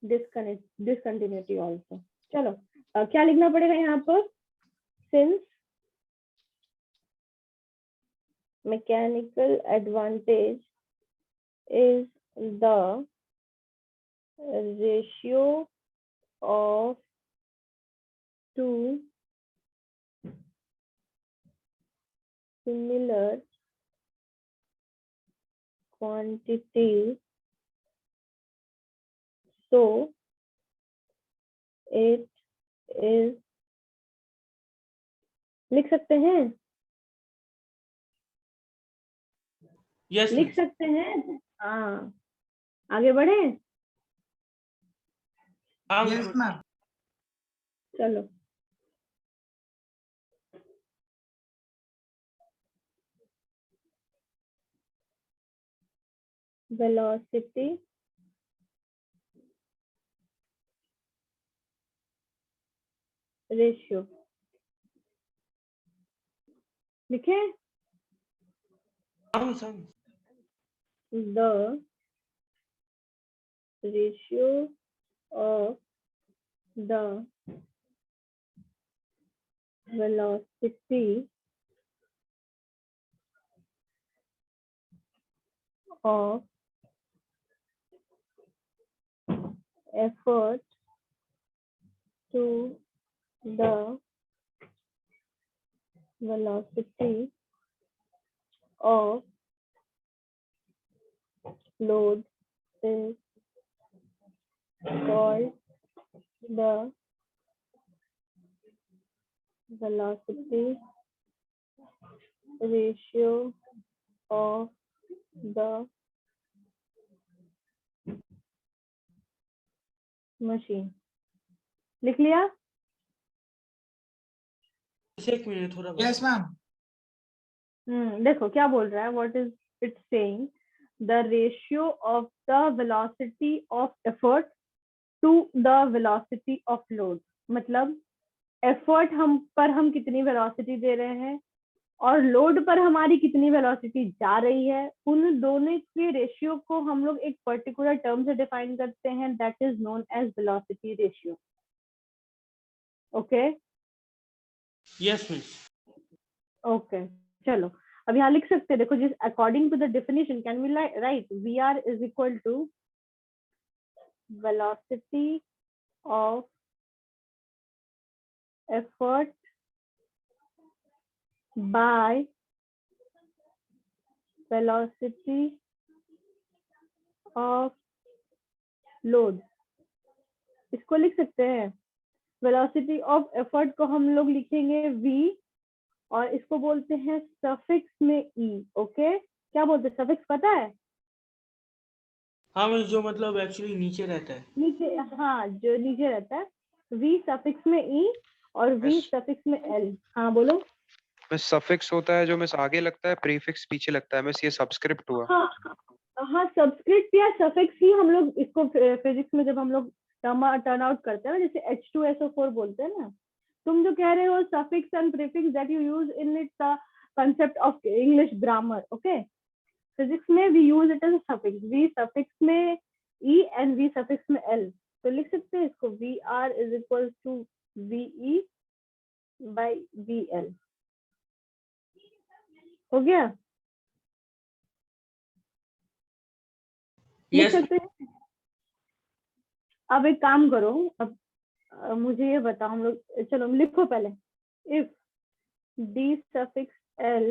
discontinuity also. चलो, क्या लिखना पड़ेगा यहाँ पर? Since mechanical advantage is the ratio of two similar quantities, so it is, लिख सकते हैं? Yes लिख सकते हैं? हाँ, आगे बढ़े? Yes, ma'am. चलो, velocity ratio लिखे हाँ मिस, हाँ miss. the ratio of the velocity of effort to the velocity of load is called the velocity ratio of the machine. लिख लिया? एक मिनट थोड़ा Yes, ma'am. देखो क्या बोल रहा है, what is it saying? The ratio of the velocity of effort to the velocity of load. मतलब effort हम कितनी velocity दे रहे हैं और लोड पर हमारी कितनी वेलोसिटी जा रही है, उन दोनों के रेशियो को हम लोग एक पर्टिकुलर टर्म से डिफाइन करते हैं, that is known as velocity ratio. Okay yes miss. Okay चलो अब यहाँ लिख सकते हैं, देखो जिस according to the definition can we write V R is equal to velocity of effort by velocity of load. इसको लिख सकते हैं, velocity of effort को हम लोग लिखेंगे v और इसको बोलते हैं सफिक्स में e. ओके क्या बोलते हैं, सफिक्स पता है? हाँ मिस, जो मतलब एक्चुअली नीचे रहता है. नीचे, हाँ जो नीचे रहता है, v सफिक्स में e और v Yes. सफिक्स में l. हाँ बोलो. मिस सफिक्स होता है जो मिस आगे लगता है, प्रीफिक्स पीछे लगता है मिस, ये सबस्क्रिप्ट हुआ. हाँ सब्सक्रिप्ट या सफिक्स ही हम लोग इसको फिजिक्स में जब हम लोग टर्न आउट करते हैं ना, जैसे H2SO4 बोलते हैं ना, तुम जो कह रहे हो suffix and prefix that you use in it the concept of English grammar. Okay physics में we use it as a suffix, we suffix में e एंड वी सफिक्स में l. तो लिख सकते हैं इसको VR is equal to VE by VL. हो गया? लिख यस. सकते हैं. अब एक काम करो, अब मुझे ये बताओ, हम लोग चलो लिखो पहले, if d suffix l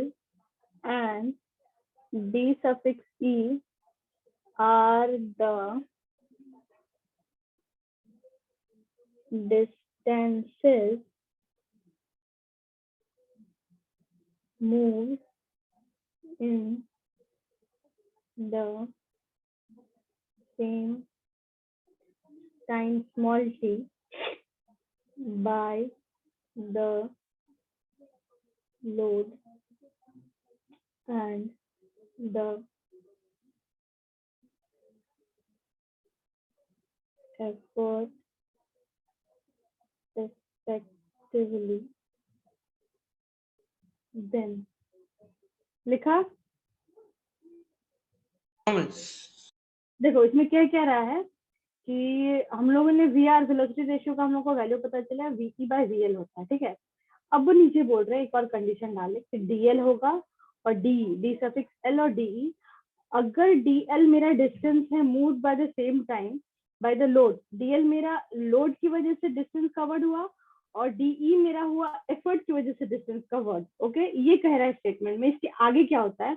and d suffix e are the distances moved in the same time small t by the load and the effort respectively, then लिखा? हाँ मिस. देखो इसमें क्या कह रहा है कि हम लोगों ने VR वेलोसिटी रेशियो का हम लोग को वैल्यू पता चला VE बाय VL होता है, ठीक है. अब वो नीचे बोल रहे हैं, एक और कंडीशन डाले कि DL होगा और D सफिक्स L और DE. अगर DL मेरा डिस्टेंस है move by the same time bye the load, DL मेरा लोड की वजह से डिस्टेंस कवर्ड हुआ और DE मेरा हुआ एफर्ट की वजह से डिस्टेंस कवर्ड. ओके ये कह रहा है स्टेटमेंट में. इसके आगे क्या होता है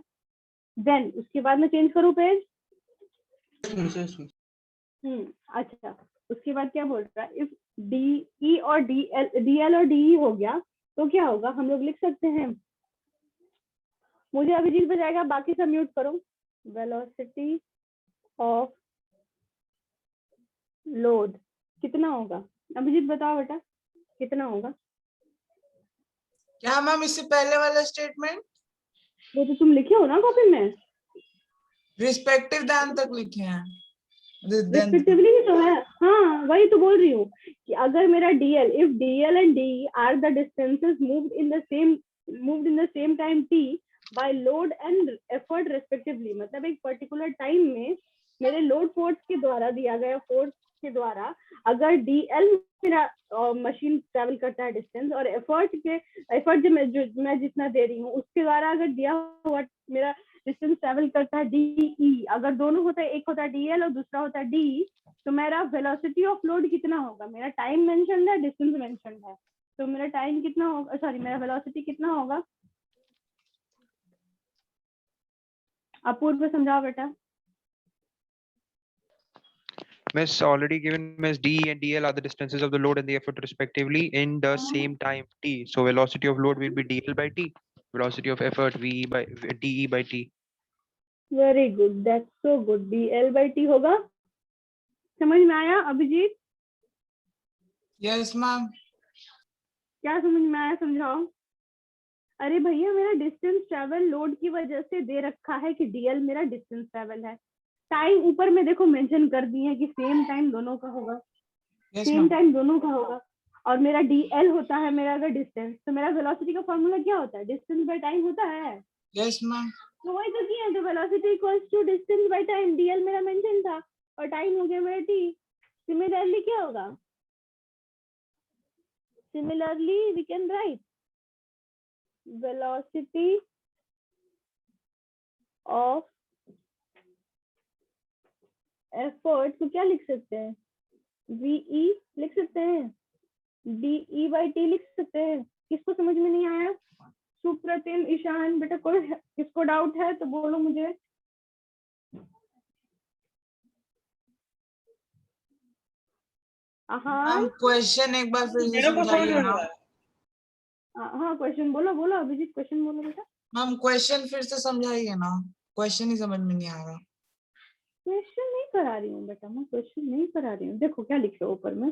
देन, उसके बाद में चेंज करूँ पेज. Yes miss. अच्छा उसके बाद क्या बोल रहा है, इफ DE और DL और DE हो गया तो क्या होगा, हम लोग लिख सकते हैं, मुझे अभिजीत बजाएगा, बाकी सब म्यूट करो. वेलोसिटी ऑफ लोड कितना होगा, अभिजीत बताओ बेटा कितना होगा. क्या मैम इससे पहले वाला स्टेटमेंट? वो तो तुम लिखे हो ना कॉपी में. रिस्पेक्टिव दैन तक लिखे हैं। Then रिस्पेक्टिवली ही तो है। हाँ वही तो बोल रही हूँ कि अगर मेरा DL, if DL and D R the distances moved in the same time T by load and effort respectively, मतलब एक पर्टिकुलर टाइम में मेरे लोड फोर्स के द्वारा दिया गया फोर्स के द्वारा अगर डीएल मेरा मशीन ट्रेवल करता है डिस्टेंस, और एफर्ट जो मैं जितना दे रही हूँ उसके द्वारा अगर दिया हुआ मेरा डिस्टेंस ट्रेवल करता है डीई, अगर दोनों होता है, एक होता है डीएल और दूसरा होता है डी, तो मेरा वेलोसिटी ऑफ लोड कितना होगा? मेरा टाइम मेंशन्ड है, डिस्टेंस मेंशन्ड है, तो मेरा टाइम कितना होगा, सॉरी मेरा वेलोसिटी कितना होगा? अपूर्व समझाओ बेटा। Miss, already given Miss D and DL are the distances of the load and the effort respectively in the same time t. So velocity of load will be DL by T. Velocity of effort VE by DE by T. Very good, that's so good. DL by T होगा। समझ में आया Abhijit? yes ma'am। क्या समझ में आया, समझाओ। अरे भैया मेरा डिस्टेंस ट्रेवल लोड की वजह से दे रखा है कि डीएल मेरा डिस्टेंस ट्रेवल है। टाइम ऊपर में देखो मेंशन कर दिए हैं कि सेम टाइम दोनों का होगा, yes सेम ma'am। टाइम दोनों का होगा। और मेरा डीएल होता है मेरा अगर डिस्टेंस, तो मेरा वेलोसिटी का फॉर्मूला क्या होता है? डिस्टेंस बाय टाइम होता है। yes ma'am। तो वही तो किया, तो velocity equals to distance by time. DL मेरा मेंशन था और टाइम हो गया मेरा टी। सिमिलरली क्या होगा? Similarly we can write velocity of effort को क्या लिख सकते हैं? वीई लिख सकते हैं, डीई बाई टी लिख सकते हैं। किसको समझ में नहीं आया? सुप्रतिम, ईशान, बेटा कोई किसको डाउट है तो बोलो मुझे। हाँ मैम क्वेश्चन एक बार फिर से मेरे को समझ समझाइए में ना। नहीं आया। हाँ क्वेश्चन बोलो, बोलो अभिजीत, क्वेश्चन बोलो बेटा। मैम क्वेश्चन फिर से समझाइए ना, क्वेश्चन ही समझ में नहीं आ रहा। क्वेश्चन नहीं करा रही हूँ बेटा, मैं क्वेश्चन नहीं करा रही हूँ। देखो क्या लिखे हो ऊपर में,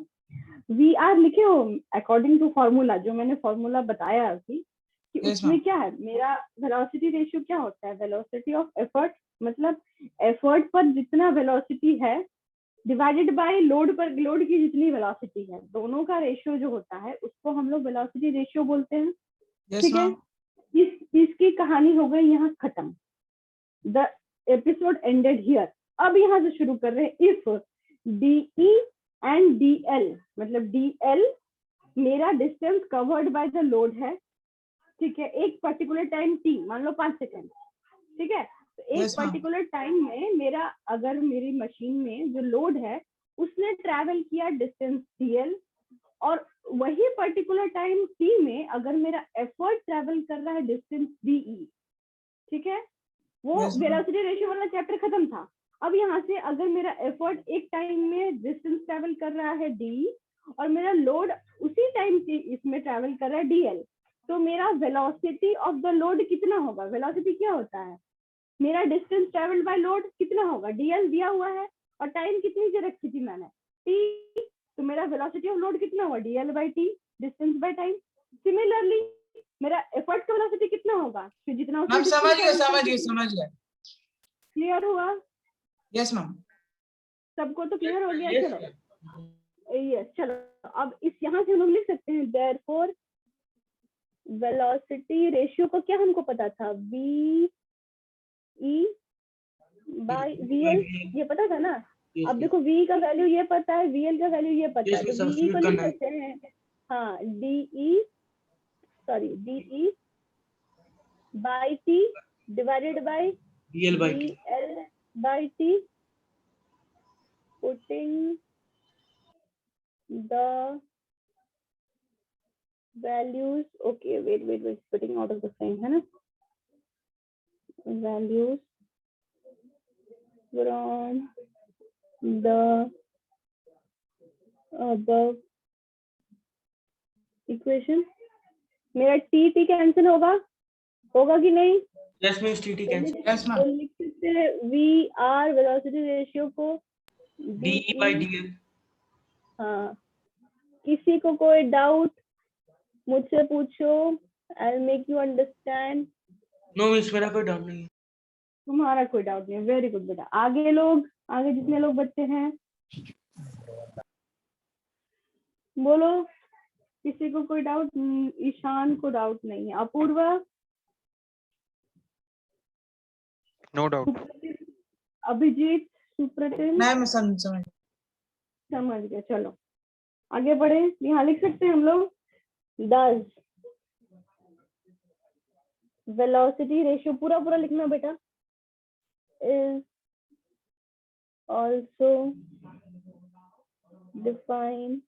वी आर लिखे हो अकॉर्डिंग टू फॉर्मूला, जो मैंने फॉर्मूला बताया अभी कि Yes, उसमें ma'am। क्या है, मेरा वेलोसिटी रेशियो क्या होता है? वेलोसिटी ऑफ एफर्ट, मतलब एफर्ट पर जितना वेलोसिटी है डिवाइडेड बाय लोड पर, लोड की जितनी वेलोसिटी है, दोनों का रेशियो जो होता है उसको हम लोग वेलोसिटी रेशियो बोलते हैं। yes ठीक है, ma'am। इसकी कहानी हो गई यहाँ खत्म। The episode ended here. अब यहाँ से शुरू कर रहे हैं। इफ डीई एंड डीएल, मतलब डीएल मेरा distance covered by the load है, ठीक है, एक पर्टिकुलर टाइम टी, मान लो 5 सेकेंड, ठीक है, तो एक Yes, ma'am। पर्टिकुलर टाइम में मेरा, अगर मेरी मशीन में जो लोड है उसने ट्रैवल किया डिस्टेंस डीएल, और वही पर्टिकुलर टाइम टी में अगर मेरा एफर्ट ट्रैवल कर रहा है डिस्टेंस डीई, ठीक है, वो Yes, ma'am। वेलोसिटी रेशियो वाला चैप्टर खत्म था। अब यहाँ से अगर मेरा एफर्ट एक टाइम में डिस्टेंस ट्रैवल कर रहा है डी, और मेरा लोड उसी टाइम इसमें ट्रैवल कर रहा है डीएल, तो मेरा वेलोसिटी ऑफ द लोड कितना होगा? वेलोसिटी क्या होता है? मेरा डिस्टेंस ट्रैवल बाय लोड कितना होगा? डीएल दिया हुआ है और टाइम कितनी से रखी थी मैंने? टी, तो मेरा वेलोसिटी ऑफ लोड कितना होगा? DL by T, distance by time. Similarly मेरा एफर्ट का वेलोसिटी कितना होगा? फिर जितना मैम समझ गए। क्लियर हुआ? Yes ma'am. सबको तो क्लियर हो गया? Yes, चलो यस, चलो अब इस यहाँ से हम लोग लिख सकते हैं देयरफॉर वेलोसिटी रेशियो को क्या हमको पता था? वी ई बाय वीएल, ये पता था ना। yes, अब देखो वी का वैल्यू ये पता है, वीएल का वैल्यू ये पता है, yes, तो वी substitute को लिख करना है। सकते हैं, हाँ, DE by T divided by DL by T। VL by T, putting the values, okay, wait, putting out of the frame, है ना, values from the above equation। मेरा टी कैंसिल होगा कि नहीं? Yes means TT cancel। Yes, ma'am। तो लिख सकते हैं वी आर वेलोसिटी रेशियो को DE by DL। हाँ, किसी को कोई डाउट मुझसे पूछो, I will make you understand. No means मेरा कोई डाउट नहीं है। तुम्हारा कोई डाउट नहीं, वेरी गुड बेटा। आगे लोग, आगे जितने लोग बच्चे हैं बोलो, किसी को कोई डाउट? ईशान को डाउट नहीं है। Apoorva, No doubt. सुप्रतिल, अभिजीत, सुप्रतिल, मैं समझ समझ गया। चलो आगे बढ़े। यहाँ लिख सकते हैं हम लोग, does velocity ratio, पूरा पूरा लिखना बेटा, is also defined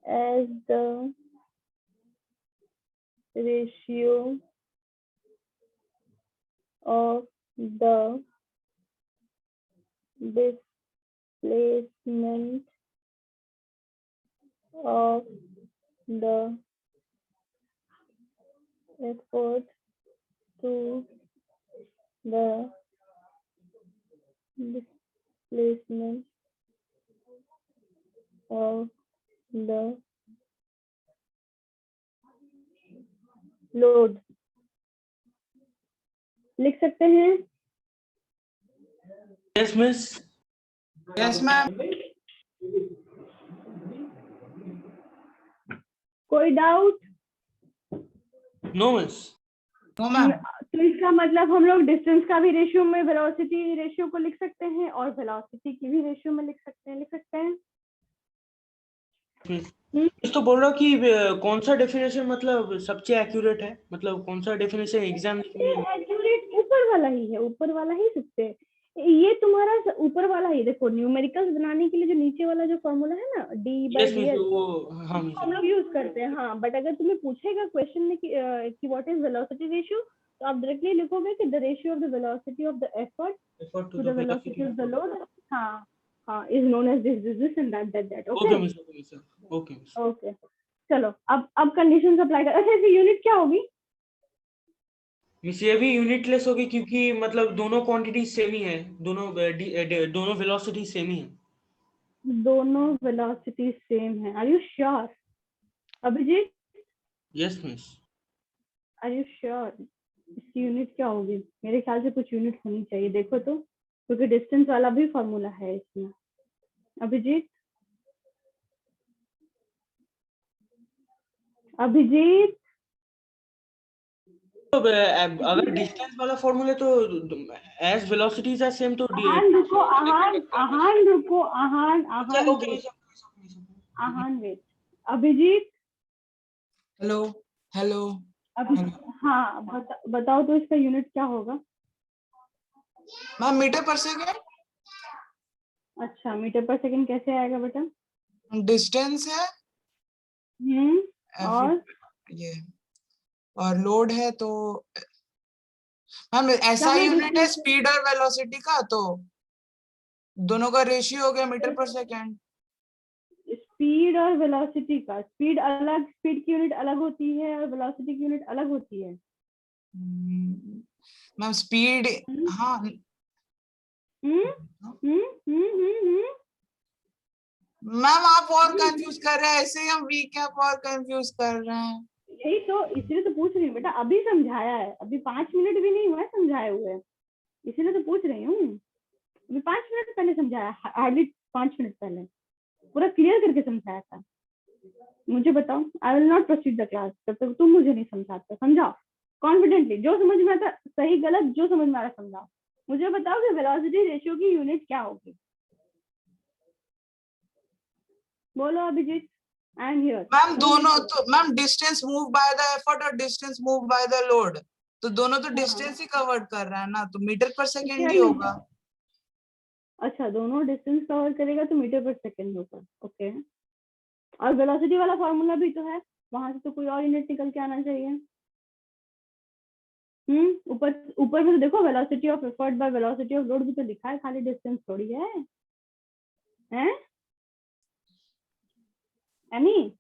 as the ratio of the displacement of the effort to the displacement of the load। लिख सकते हैं? Yes, miss. Yes ma'am. कोई doubt? No, miss. No ma'am. तो इसका मतलब हम लोग डिस्टेंस का भी रेशियो में वेलोसिटी रेशियो को लिख सकते हैं और वेलोसिटी की भी रेशियो में लिख सकते हैं। लिख सकते हैं? तो बोल रहा हूँ कि कौन सा डेफिनेशन मतलब सबसे एक्यूरेट है, मतलब कौन सा डेफिनेशन एग्जाम में एक्यूरेट ऊपर वाला ही है, ऊपर वाला ही सबसे, ये तुम्हारा ऊपर वाला ही। देखो न्यूमेरिकल्स बनाने के लिए जो नीचे वाला जो फॉर्मूला है ना, d/dx, वो हाँ हम लोग यूज करते हैं। हाँ, बट अगर तुम्हें पूछेगा क्वेश्चन में कि व्हाट इज वेलोसिटी रेशियो, तो आप डायरेक्टली लिखोगे कि the ratio of the velocity of the effort to the velocity of the load, हाँ हाँ, is known as this and that. Okay miss, okay miss. Okay चलो अब कंडीशंस अप्लाई कर। अच्छा, इसकी यूनिट क्या होगी? मिस ये भी यूनिटलेस होगी क्योंकि मतलब दोनों क्वांटिटी सेम ही है, दोनों वेलोसिटी सेम ही है। दोनों वेलोसिटी सेम है। Are you sure Abhijit? Yes miss. Are you sure? इसकी यूनिट क्या होगी? मेरे ख्याल से कुछ यूनिट होनी चाहिए, देखो तो, क्योंकि डिस्टेंस वाला भी फॉर्मूला है इसमें। अभिजीत, अभिजीत, तो अगर डिस्टेंस वाला फॉर्मूला तो एज वेलोसिटीज आर सेम तो आहान रुको, आहान रुको, Aahan okay wait, miss. Aahan wait. Abhijeet, hello hello. अभी हाँ बताओ तो इसका यूनिट क्या होगा? मैम मीटर पर सेकेंड। अच्छा, मीटर पर सेकंड कैसे आएगा बेटा? डिस्टेंस है और ये, और लोड है तो मैम ऐसा चाहे यूनिट है distance- स्पीड और वेलोसिटी का, तो दोनों का रेशियो हो गया मीटर पर सेकेंड। स्पीड और वेलोसिटी का, स्पीड अलग, स्पीड की यूनिट अलग होती है और वेलोसिटी की यूनिट अलग होती है। मैम स्पीड, हाँ। मैम आप और कंफ्यूज कर रहे हैं, ऐसे ही हम वीक है, आप और कंफ्यूज कर रहे हैं। यही तो, इसलिए तो पूछ रही हूँ बेटा, अभी समझाया है, अभी 5 मिनट भी नहीं हुआ है समझाए हुए, इसीलिए तो पूछ रही हूँ। अभी 5 मिनट पहले समझाया, हार्डली 5 मिनट पहले पूरा क्लियर करके समझाया था। मुझे बताओ, I will not proceed the class जब तक तुम मुझे नहीं समझाते। समझाओ कॉन्फिडेंटली, जो समझ में आता, सही गलत जो समझ में आ रहा समझाओ। मुझे बताओ कि वेलोसिटी रेशियो की यूनिट क्या होगी? बोलो Abhijeet, I am here. Ma'am दोनों तो, ma'am distance move by the effort और distance move by the load, तो दोनों तो डिस्टेंस ही कवर कर रहा है ना, तो मीटर पर सेकेंड ही होगा। अच्छा, दोनों डिस्टेंस कवर करेगा तो मीटर पर सेकंड होगा। ओके, और वेलोसिटी वाला फॉर्मूला भी तो है, वहां से तो कोई और यूनिट निकल के आना चाहिए। ऊपर ऊपर में तो देखो, velocity of effort bye velocity of load भी तो लिखा है, खाली डिस्टेंस थोड़ी है, हैं? एनी?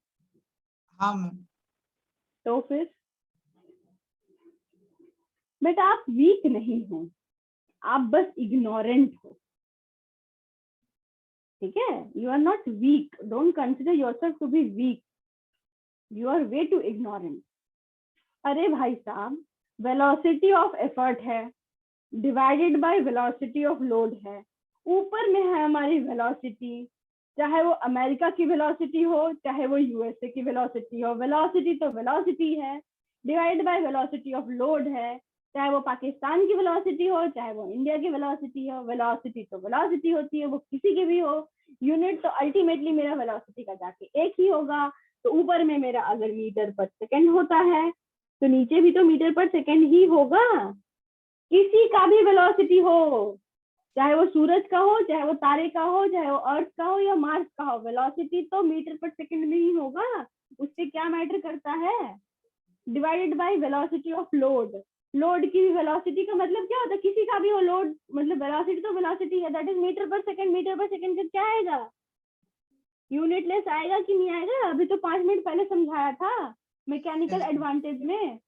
हाँ मैम। तो फिर बेटा आप वीक नहीं हो, आप बस इग्नोरेंट हो, ठीक है? You are not weak, don't consider yourself to be weak, you are way too ignorant. अरे भाई साहब, वेलोसिटी ऑफ एफर्ट है, divided by velocity of load है। ऊपर में है हमारी वेलोसिटी, चाहे वो अमेरिका की वेलोसिटी हो चाहे वो यूएसए की वेलोसिटी हो, वेलोसिटी तो वेलोसिटी है, divide by velocity of load है, चाहे वो पाकिस्तान की वेलोसिटी हो चाहे वो इंडिया की वेलोसिटी हो, वेलोसिटी तो वेलोसिटी होती है, वो किसी की भी हो, यूनिट तो अल्टीमेटली मेरा वेलोसिटी का जाके एक ही होगा। तो ऊपर में मेरा अगर मीटर पर सेकेंड होता है तो नीचे भी तो मीटर पर सेकेंड ही होगा, किसी का भी वेलोसिटी हो, चाहे वो सूरज का हो चाहे वो तारे का हो चाहे वो अर्थ का हो या मार्स का हो, वेलोसिटी तो मीटर पर सेकंड में ही होगा। उससे क्या मैटर करता है, divided by velocity of load. Load की वेलोसिटी का मतलब क्या होता है, किसी का भी हो लोड, मतलब वेलोसिटी तो वेलोसिटी है, दैट इज मीटर पर सेकंड। मीटर पर सेकंड का क्या आएगा, यूनिटलेस आएगा कि नहीं आएगा? अभी तो 5 मिनट पहले समझाया था मैकेनिकल एडवांटेज में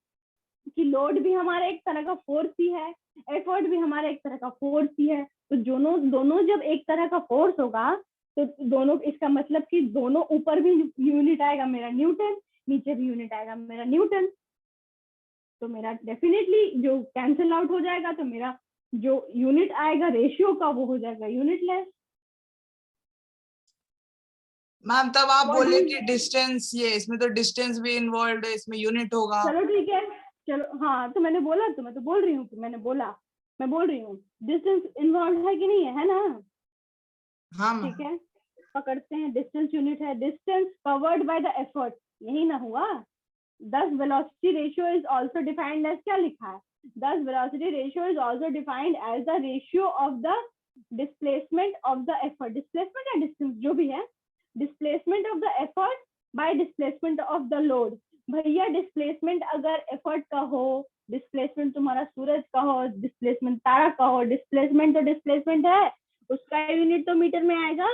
कि लोड भी हमारा एक तरह का फोर्स ही है, एफर्ट भी हमारा एक तरह का फोर्स ही है। तो दोनों जब एक तरह का फोर्स होगा तो दोनों, इसका मतलब कि दोनों, ऊपर भी यूनिट आएगा मेरा न्यूटन, नीचे भी यूनिट आएगा मेरा न्यूटन, तो मेरा डेफिनेटली जो कैंसिल आउट हो जाएगा, तो मेरा जो यूनिट आएगा रेशियो का वो हो जाएगा यूनिटलेस। मैम तब आप बोले कि डिस्टेंस, ये इसमें तो डिस्टेंस भी इन्वॉल्व है, इसमें यूनिट होगा। चलो ठीक है, चलो हाँ, तो मैंने बोला, तो मैं तो बोल रही हूँ कि मैंने बोला, मैं बोल रही हूँ डिस्टेंस इन्वॉल्व है कि नहीं है ना? हाँ मैम। ठीक है, पकड़ते हैं, डिस्टेंस यूनिट है, distance covered by the effort, यही ना हुआ। Thus velocity ratio is also defined as, क्या लिखा है, thus velocity ratio is also defined as the ratio of the displacement of the effort, displacement या डिस्टेंस जो भी है, displacement of the effort by displacement of the load. भैया displacement अगर effort का हो, डिस्प्लेसमेंट तुम्हारा सूरज का हो, डिस्प्लेसमेंट तारा का हो, डिस्प्लेसमेंट तो डिस्प्लेसमेंट है, उसका यूनिट तो मीटर में आएगा।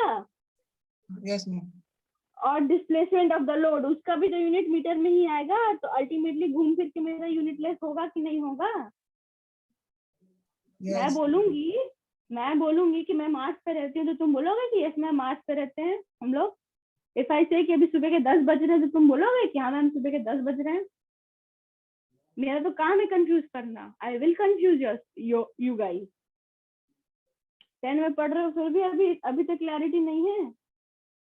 Yes ma'am. और डिस्प्लेसमेंट ऑफ द लोड, उसका भी तो यूनिट मीटर में ही आएगा। तो अल्टीमेटली घूम फिर के मेरा यूनिटलेस होगा कि नहीं होगा? मैं बोलूंगी कि मैं मार्स पे रहती हूँ, तो तुम बोलोगे कि यस मैम मार्स पे रहते हैं हम लोग। इफ आई से कि अभी सुबह के 10 बज रहे हैं, तो तुम बोलोगे कि हाँ मैम सुबह के 10 बज रहे हैं। मेरा तो काम है कंफ्यूज करना, I will confuse you guys. 10 में पढ़ रहे हो फिर भी अभी तक क्लैरिटी नहीं है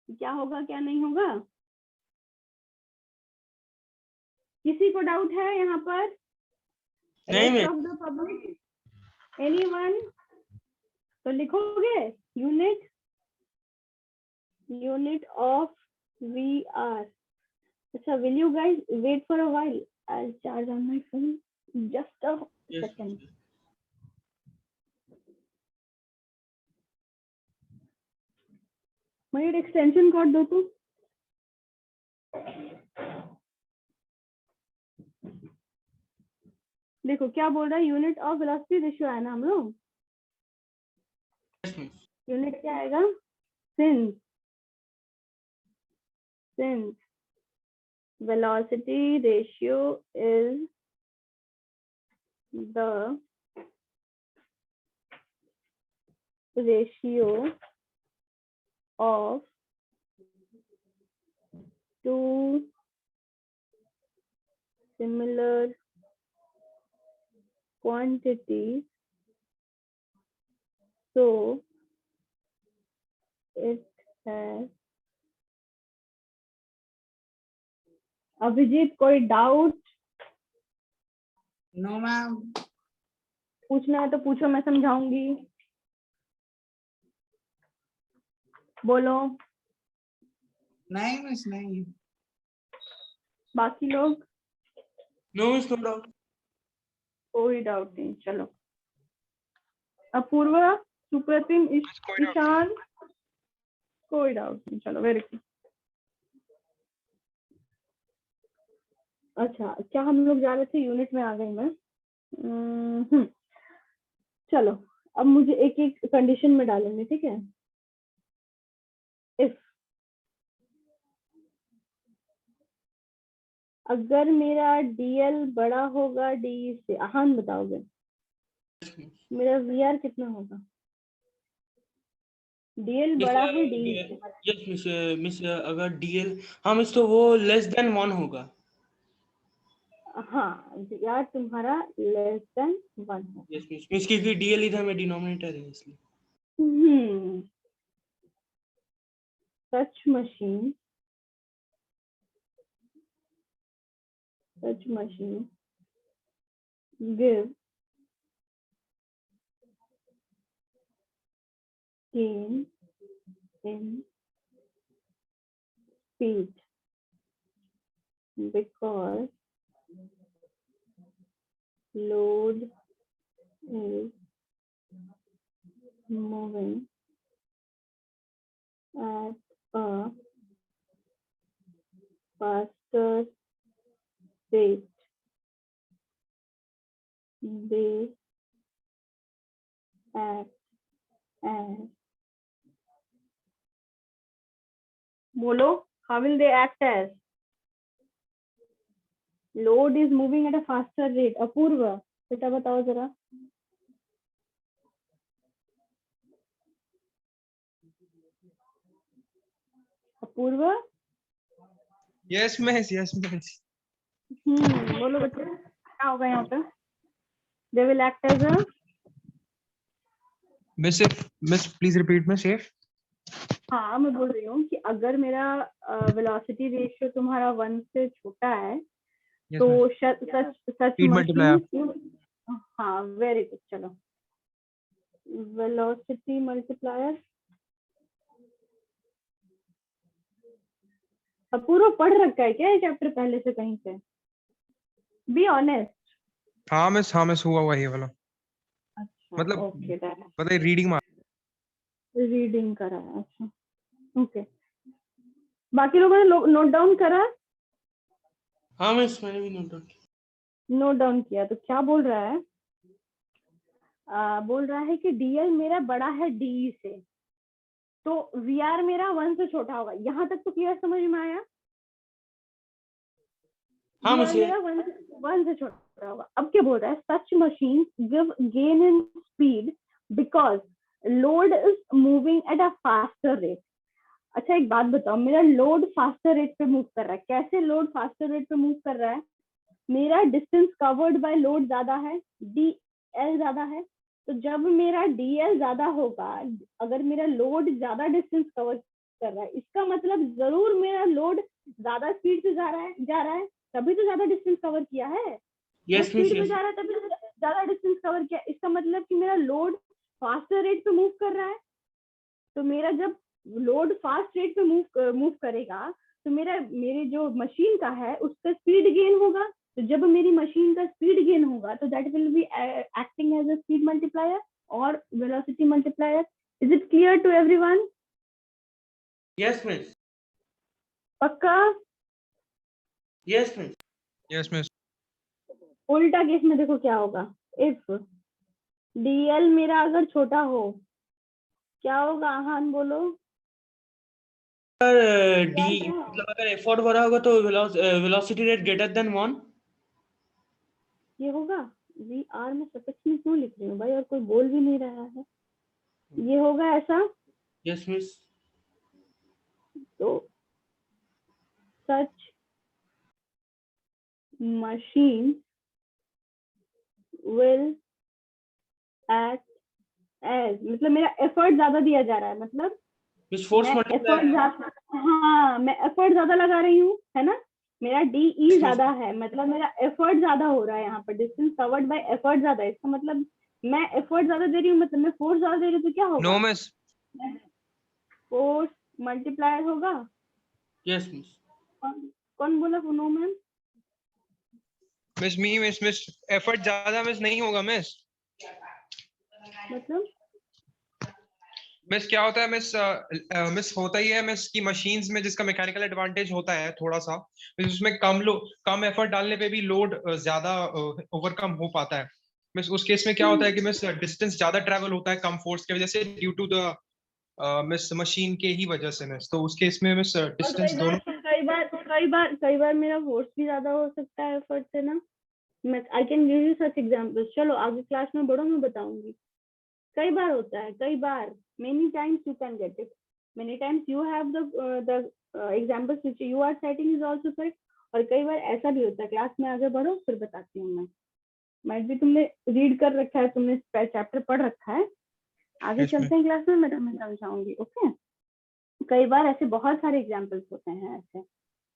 क्या होगा क्या नहीं होगा? किसी को डाउट है यहाँ पर? नहीं rest of the public, anyone? तो लिखोगे यूनिट ऑफ वी आर। अच्छा, will you guys wait for a while, I charge on my phone just a second. Mayur extension code दो तो। देखो क्या बोल रहा है, यूनिट ऑफ वेलोसिटी रेशियो है ना हम लोग, यूनिट क्या आएगा, since velocity ratio is the ratio of two similar quantities, so it has। Abhijit कोई डाउट? No ma'am. पूछना है तो पूछो, मैं समझाऊंगी, बोलो। नहीं मिस नहीं। बाकी लोग? No miss, no doubt. कोई डाउट नहीं, चलो। अपूर्वा, सुप्रतिम, ईशान, कोई डाउट नहीं, चलो वेरी गुड। अच्छा, क्या हम लोग जा रहे थे, यूनिट में आ गई मैं। चलो, अब मुझे एक एक कंडीशन में डालेंगे, ठीक है? इफ अगर मेरा डीएल बड़ा होगा डी से, आहान बताओगे मेरा वीआर कितना होगा? डीएल बड़ा है डी से, यस मिस, अगर डीएल, हाँ मिस, तो वो लेस देन 1 होगा। हाँ यार तुम्हारा लेस देन 1 है। यस मिस क्योंकि डीएल इधर में डिनोमिनेटर है इसलिए। such machine give gain in speed because load is moving at a faster rate. They act as बोलो, how will they act as? Load is moving at a faster rate. अपूर्व बेटा बताओ जरा। अपूर्व Yes, miss. Yes, miss. बोलो बच्चे क्या होगा यहाँ पे? They will act as a Miss, please repeat, miss. If हाँ मैं बोल रही हूँ कि अगर मेरा वेलोसिटी रेशियो तुम्हारा 1 से छोटा है yes, तो miss. सच Speed multiplier. हाँ वेरी गुड। चलो वेलोसिटी मल्टीप्लायर। अपूर्व पढ़ रखा है क्या ये चैप्टर पहले से कहीं से? Be honest. हाँ मिस हुआ ये वाला। अच्छा मतलब ओके पता है रीडिंग में रीडिंग करा है। अच्छा ओके बाकी लोगों ने नोट डाउन करा? हाँ मिस मैंने भी नोट डाउन किया। तो क्या बोल रहा है? बोल रहा है कि डीएल मेरा बड़ा है डीई से, तो वीआर मेरा 1 से छोटा होगा। यहाँ तक तो क्लियर समझ में आया? हाँ VR मिस मेरा 1 से छोटा होगा। अब क्या बोल रहा है? Such machine give gain in speed because load is moving at a faster rate. अच्छा एक बात बताओ, मेरा लोड फास्टर रेट पे मूव कर रहा है। कैसे लोड फास्टर रेट पे मूव कर रहा है? मेरा डिस्टेंस कवर्ड बाय लोड ज्यादा है, डीएल ज्यादा है। तो जब मेरा डीएल ज्यादा होगा, अगर मेरा लोड ज्यादा डिस्टेंस कवर कर रहा है, इसका मतलब जरूर मेरा लोड ज्यादा स्पीड से जा रहा है तभी तो ज्यादा डिस्टेंस कवर किया है। यस मिस स्पीड में जा रहा है तभी तो ज्यादा डिस्टेंस कवर किया। इसका मतलब कि मेरा लोड फास्टर रेट पे मूव कर रहा है। तो मेरा जब लोड फास्ट रेट पे मूव करेगा तो मेरे जो मशीन का है उसका स्पीड गेन होगा। तो जब मेरी मशीन का स्पीड गेन होगा तो that will be acting as a speed multiplier और velocity multiplier. Is it clear to everyone? Yes miss पक्का? Yes miss yes miss. उल्टा केस में देखो क्या होगा। इफ डीएल मेरा अगर छोटा हो क्या होगा? आहान बोलो। डी मतलब अगर एफर्ट बड़ा होगा तो वेलोसिटी रेट ग्रेटर देन 1। ये होगा। वी आर में सफिक्स में क्यों लिख रही हूँ भाई, और कोई बोल भी नहीं रहा है। ये होगा ऐसा। यस मिस तो सच मशीन विल एक्ट एज, मतलब मेरा एफर्ट ज्यादा दिया जा रहा है, मतलब मिस फोर्स मैं मल्टीप्लाई एफर्ट ज्यादा लगा रही हूँ, है ना। मेरा डीई ज्यादा है, मतलब मेरा एफर्ट ज्यादा हो रहा है। यहाँ पर डिस्टेंस कवर्ड बाय एफर्ट ज्यादा है। इसका मतलब मैं एफर्ट ज्यादा दे रही हूँ, मतलब मैं फोर्स ज्यादा दे रही हूँ। तो क्या होगा? No miss. फोर्स मल्टीप्लायर होगा। यस मिस कौन बोला नो मैम? मिस एफर्ट ज्यादा मिस नहीं होगा मिस। मतलब मिस क्या होता है मिस होता ही है मिस की मशीन्स में जिसका मैकेनिकल एडवांटेज होता है थोड़ा सा, मिस उसमें कम एफर्ट डालने पे भी लोड ज्यादा ओवरकम हो पाता है। मिस उस केस में क्या होता है कि मिस डिस्टेंस ज्यादा ट्रैवल होता है कम फोर्स की वजह से due to the miss machine के ही वजह से मिस। तो उस केस में मिस डिस्टेंस दोनों कई बार मेरा फोर्स भी ज्यादा हो सकता है एफर्ट से ना। मैं I can give you such examples. चलो आगे क्लास में बढ़ो, मैं बताऊंगी। कई बार होता है, कई बार many times you can get it, many times you have the examples which you are citing is also correct, और कई बार ऐसा भी होता है, क्लास में आगे बढ़ो फिर बताती हूँ मैं। माइट भी तुमने रीड कर रखा है, तुमने चैप्टर पढ़ रखा है, आगे Yes, ma'am. चलते हैं क्लास में मैं तुम्हें समझाऊंगी। ओके, कई बार ऐसे बहुत सारे एग्जाम्पल्स होते हैं ऐसे।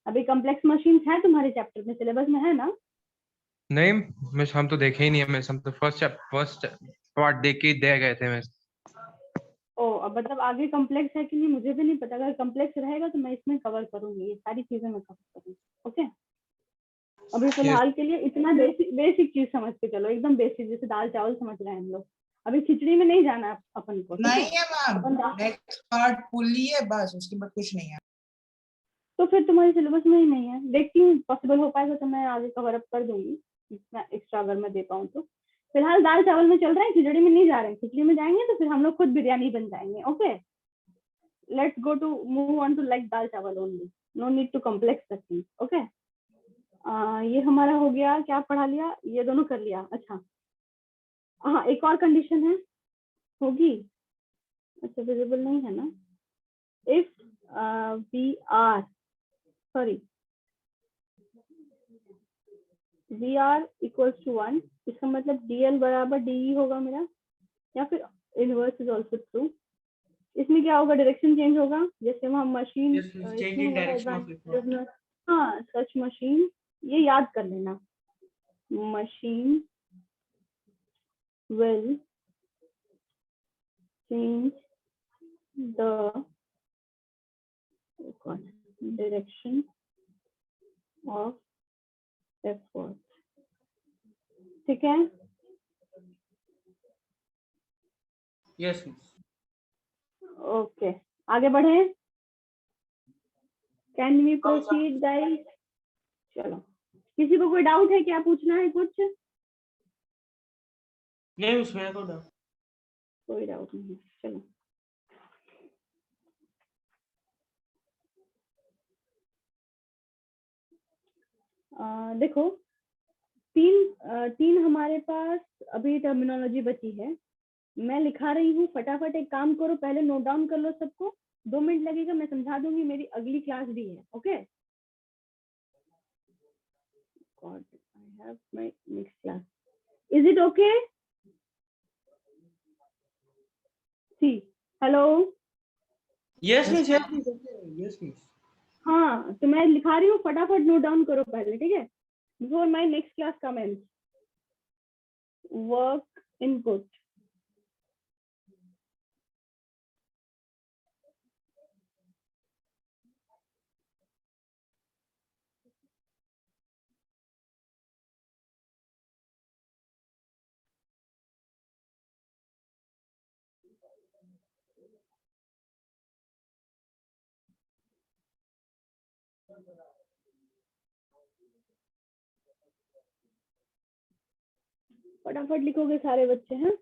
अभी कॉम्प्लेक्स मशीन्स है तुम्हारे चैप्टर में, सिलेबस में है ना? नहीं मिस, हम तो देखे ही नहीं है मिस, हम तो फर्स्ट पार्ट देख के ही दे गए थे मिस। ओ, अब मतलब आगे कॉम्प्लेक्स है कि नहीं मुझे भी नहीं पता, अगर कॉम्प्लेक्स रहेगा तो मैं इसमें कवर करूंगी, ये सारी चीजें मैं कवर करूंगी। ओके, अभी फिलहाल के लिए इतना बेसिक चीज समझ के चलो, एकदम बेसिक, जैसे दाल चावल समझ रहे हैं हम लोग। अभी खिचड़ी में नहीं जाना अपन को, ठीक नहीं है? है मैम, नेक्स्ट पार्ट पुली है बस, उसके बाद कुछ नहीं है। तो फिर तुम्हारे सिलेबस में ही नहीं है, देखती हूँ पॉसिबल हो पाएगा तो मैं आगे कवर अप कर दूंगी, इतना एक्स्ट्रा अगर मैं दे पाऊँ तो। फिलहाल दाल चावल में चल रहे हैं, खिचड़ी में नहीं जा रहे हैं। खिचड़ी में जाएंगे तो फिर हम लोग खुद बिरयानी बन जाएंगे। Okay, let's go to move on to like dal chawal only, no need to complex the thing. Okay, ये हमारा हो गया, क्या पढ़ा लिया, ये दोनों कर लिया। अच्छा हाँ, एक और कंडीशन है, होगी, अच्छा विजिबल नहीं है ना। If V R, sorry, V R equals to 1, इसका मतलब dl बराबर de होगा मेरा, या फिर इनवर्स इज ऑल्सो ट्रू। इसमें क्या होगा, डायरेक्शन चेंज होगा, जैसे वहाँ machine Yes, miss. Change in direction of it. हाँ, सच मशीन, ये याद कर लेना, machine will change the direction of effort। ठीक है? Yes, miss. ओके, आगे बढ़े, कैन वी प्रोसीड गाइस? चलो, किसी को कोई डाउट है, क्या पूछना है कुछ? नहीं मिस, मेरा को डाउट। कोई डाउट नहीं है, चलो। देखो, तीन हमारे पास अभी टर्मिनोलॉजी बची है, मैं लिखा रही हूँ, फटाफट एक काम करो, पहले नोट डाउन कर लो सबको, 2 मिनट लगेगा, मैं समझा दूंगी, मेरी अगली क्लास भी है। Okay, God, I have my next class. Is it okay? See, hello. Yes, miss. Yes, miss. Yes, miss. हाँ, तो मैं लिखा रही हूँ, फटाफट नोट डाउन करो पहले, ठीक है? Before my next class commence. Work input. फटाफट लिखोगे सारे बच्चे, हैं?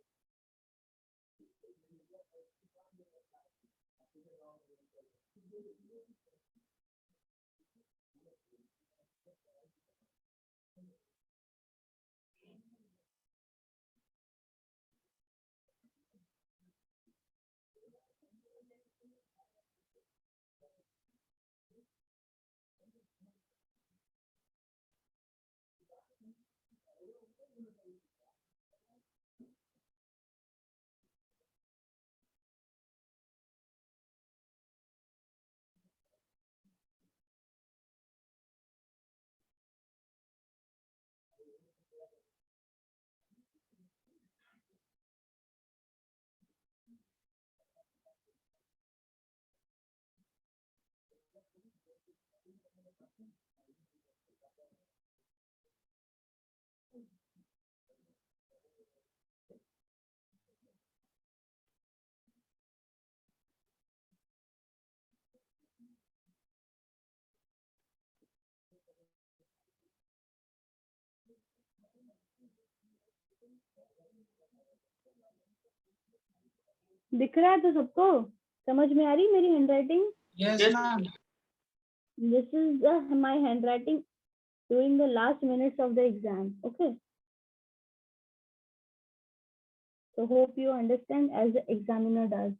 दिख रहा है तो सबको? समझ में आ रही मेरी handwriting? Yes Yes, ma'am. This is my handwriting during the last minutes of the exam. Okay. So hope you understand as the examiner does.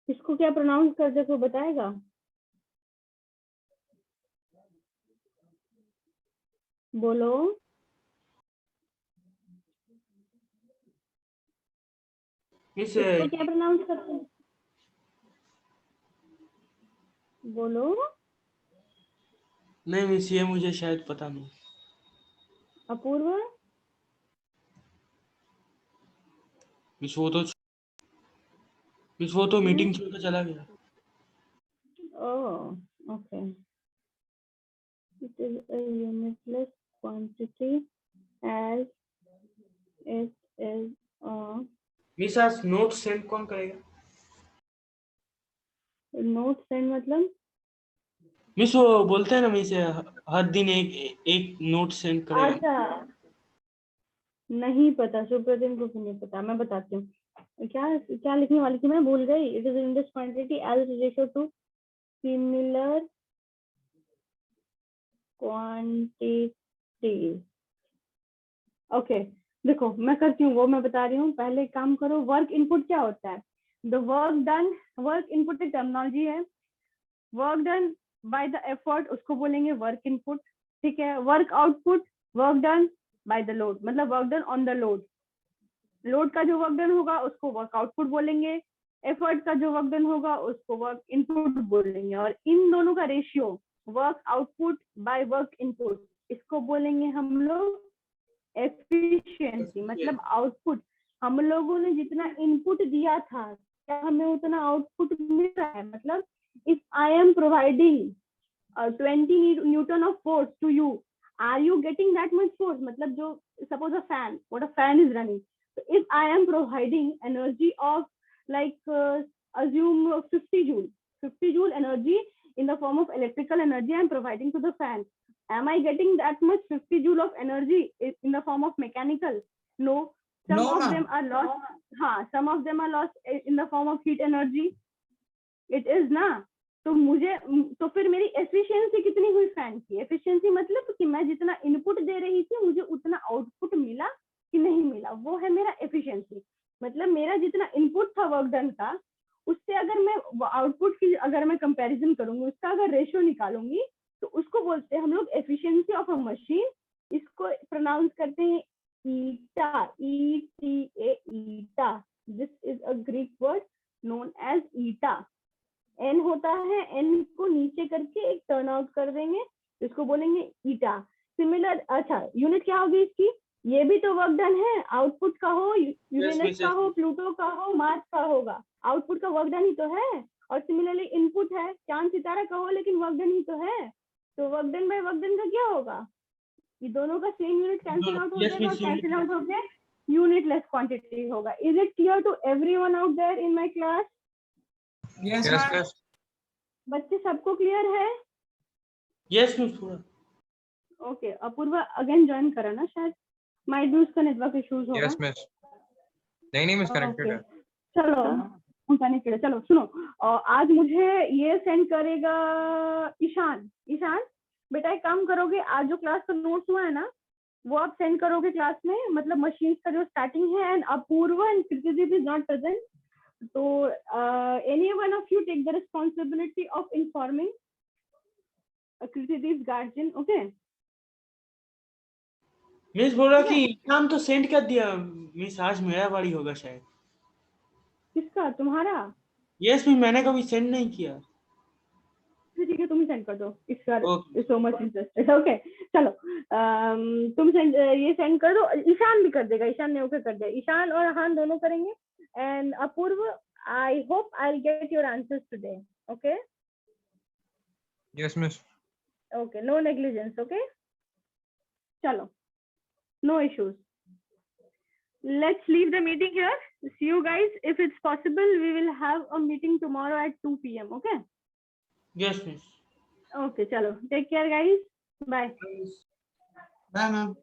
इसको क्या प्रोनाउंस करते कोई बताएगा? बोलो। मिस इसको क्या प्रोनाउंस करते हैं? बोलो। नहीं मिस, ये मुझे शायद पता नहीं। अपूर्व। मिस वो तो मीटिंग छोड़ के चला गया। Oh, okay. It is a unitless quantity as it is a miss आज नोट सेंड कौन करेगा? नोट सेंड मतलब? मिस वो बोलते हैं ना मिस, हर दिन एक नोट सेंड करेगा। अच्छा, नहीं पता, सुप्रतिम को भी नहीं पता, मैं बताती हूँ। क्या लिखने वाली थी मैं, भूल गई। It is in this quantity as ratio to similar quantity. Okay, देखो मैं करती हूँ, वो मैं बता रही हूँ। पहले काम करो। वर्क इनपुट क्या होता है? The work done. Work input एक टर्मिनोलॉजी है। Work done by the effort, उसको बोलेंगे वर्क इनपुट। ठीक है। Work output, work done by the load, मतलब work done on the load. Load का जो वर्क डन होगा उसको वर्क आउटपुट बोलेंगे। एफर्ट का जो वर्क डन होगा उसको वर्क इनपुट बोलेंगे। और इन दोनों का ratio work output by work input, इसको बोलेंगे हम लोग एफिशिएंसी। मतलब आउटपुट, हम लोगों ने जितना इनपुट दिया था क्या हमें उतना आउटपुट मिल रहा है? मतलब if I am providing 20 newton of force to you, are you getting that much force? मतलब जो suppose a fan, what a fan is running, so if I am providing energy of like assume 50 joule energy in the form of electrical energy I am providing to the fan, am I getting that much 50 joule of energy in the form of mechanical? No. Some No, of ma'am. them are lost. Some of them are lost in the form of heat energy. It is ना। तो फिर मेरी efficiency कितनी हुई fan की? Efficiency मतलब कि मैं जितना इनपुट दे रही थी मुझे उतना आउटपुट मिला कि नहीं मिला, वो है मेरा एफिशिएंसी। मतलब मेरा जितना इनपुट था वर्क डन का, उससे अगर मैं आउटपुट की अगर मैं कंपैरिजन करूंगी, उसका अगर रेशियो निकालूंगी, तो उसको बोलते हैं हम लोग एफिशिएंसी ऑफ अ मशीन। इसको प्रोनाउंस करते हैं eta, ETA, eta. This is a Greek word known as eta. N होता है, एन को नीचे करके एक टर्न आउट कर देंगे, इसको बोलेंगे ईटा। सिमिलर, अच्छा यूनिट क्या होगी इसकी? ये भी तो वर्क डन है। आउटपुट का हो यूरेनस का हो, प्लूटो का हो, मार्स का होगा, आउटपुट का वर्क डन ही तो है। और सिमिलरली इनपुट है चांद सितारा का हो, लेकिन वर्क डन ही तो है। तो work done by work done का क्या होगा? ये दोनों का सेम यूनिट कैंसिल आउट हो जाएगा, और कैंसिल आउट हो गया यूनिटलेस क्वांटिटी होगा। Is it clear to everyone out there in my class? Yes, Yes, ma'am. yes. बच्चे सबको क्लियर है? यस मिस पूरा। ओके, अपूर्वा अगेन ज्वाइन करा ना शायद, माइट भी उसका नेटवर्क इश्यूज होगा। Yes, miss. नहीं मिस कनेक्टेड ओके, है। चलो कनेक्टेड है। चलो सुनो, आज मुझे ये सेंड करेगा ईशान। ईशान बेटा एक काम करोगे, आज जो क्लास का नोट्स हुआ है ना, वो आप सेंड करोगे क्लास में, मतलब मशीन का जो स्टार्टिंग है। And Apoorva and Kritideep is not present, तो any one of you take the responsibility of informing Kritideep guardian. Okay miss बोला कि नाम तो सेंड कर दिया मिस, आज मेरा बारी होगा शायद। किसका? तुम्हारा? यस मिस, मैंने कभी सेंड नहीं किया। सेंड कर दो if you are Okay. So much interested. Okay चलो तुम ये सेंड कर दो. ईशान भी कर देगा. ईशान ने ओके कर दिया. ईशान और हान दोनों करेंगे. And Apoorva, I hope I will get your answers today. Okay Yes, miss. Okay, no negligence. Okay चलो, no issues. Let's leave the meeting here. See you guys. If it's possible, we will have a meeting tomorrow at 2 p.m. Okay? Yes, miss. Okay, chalo. Take care, guys. Bye. Bye, ma'am.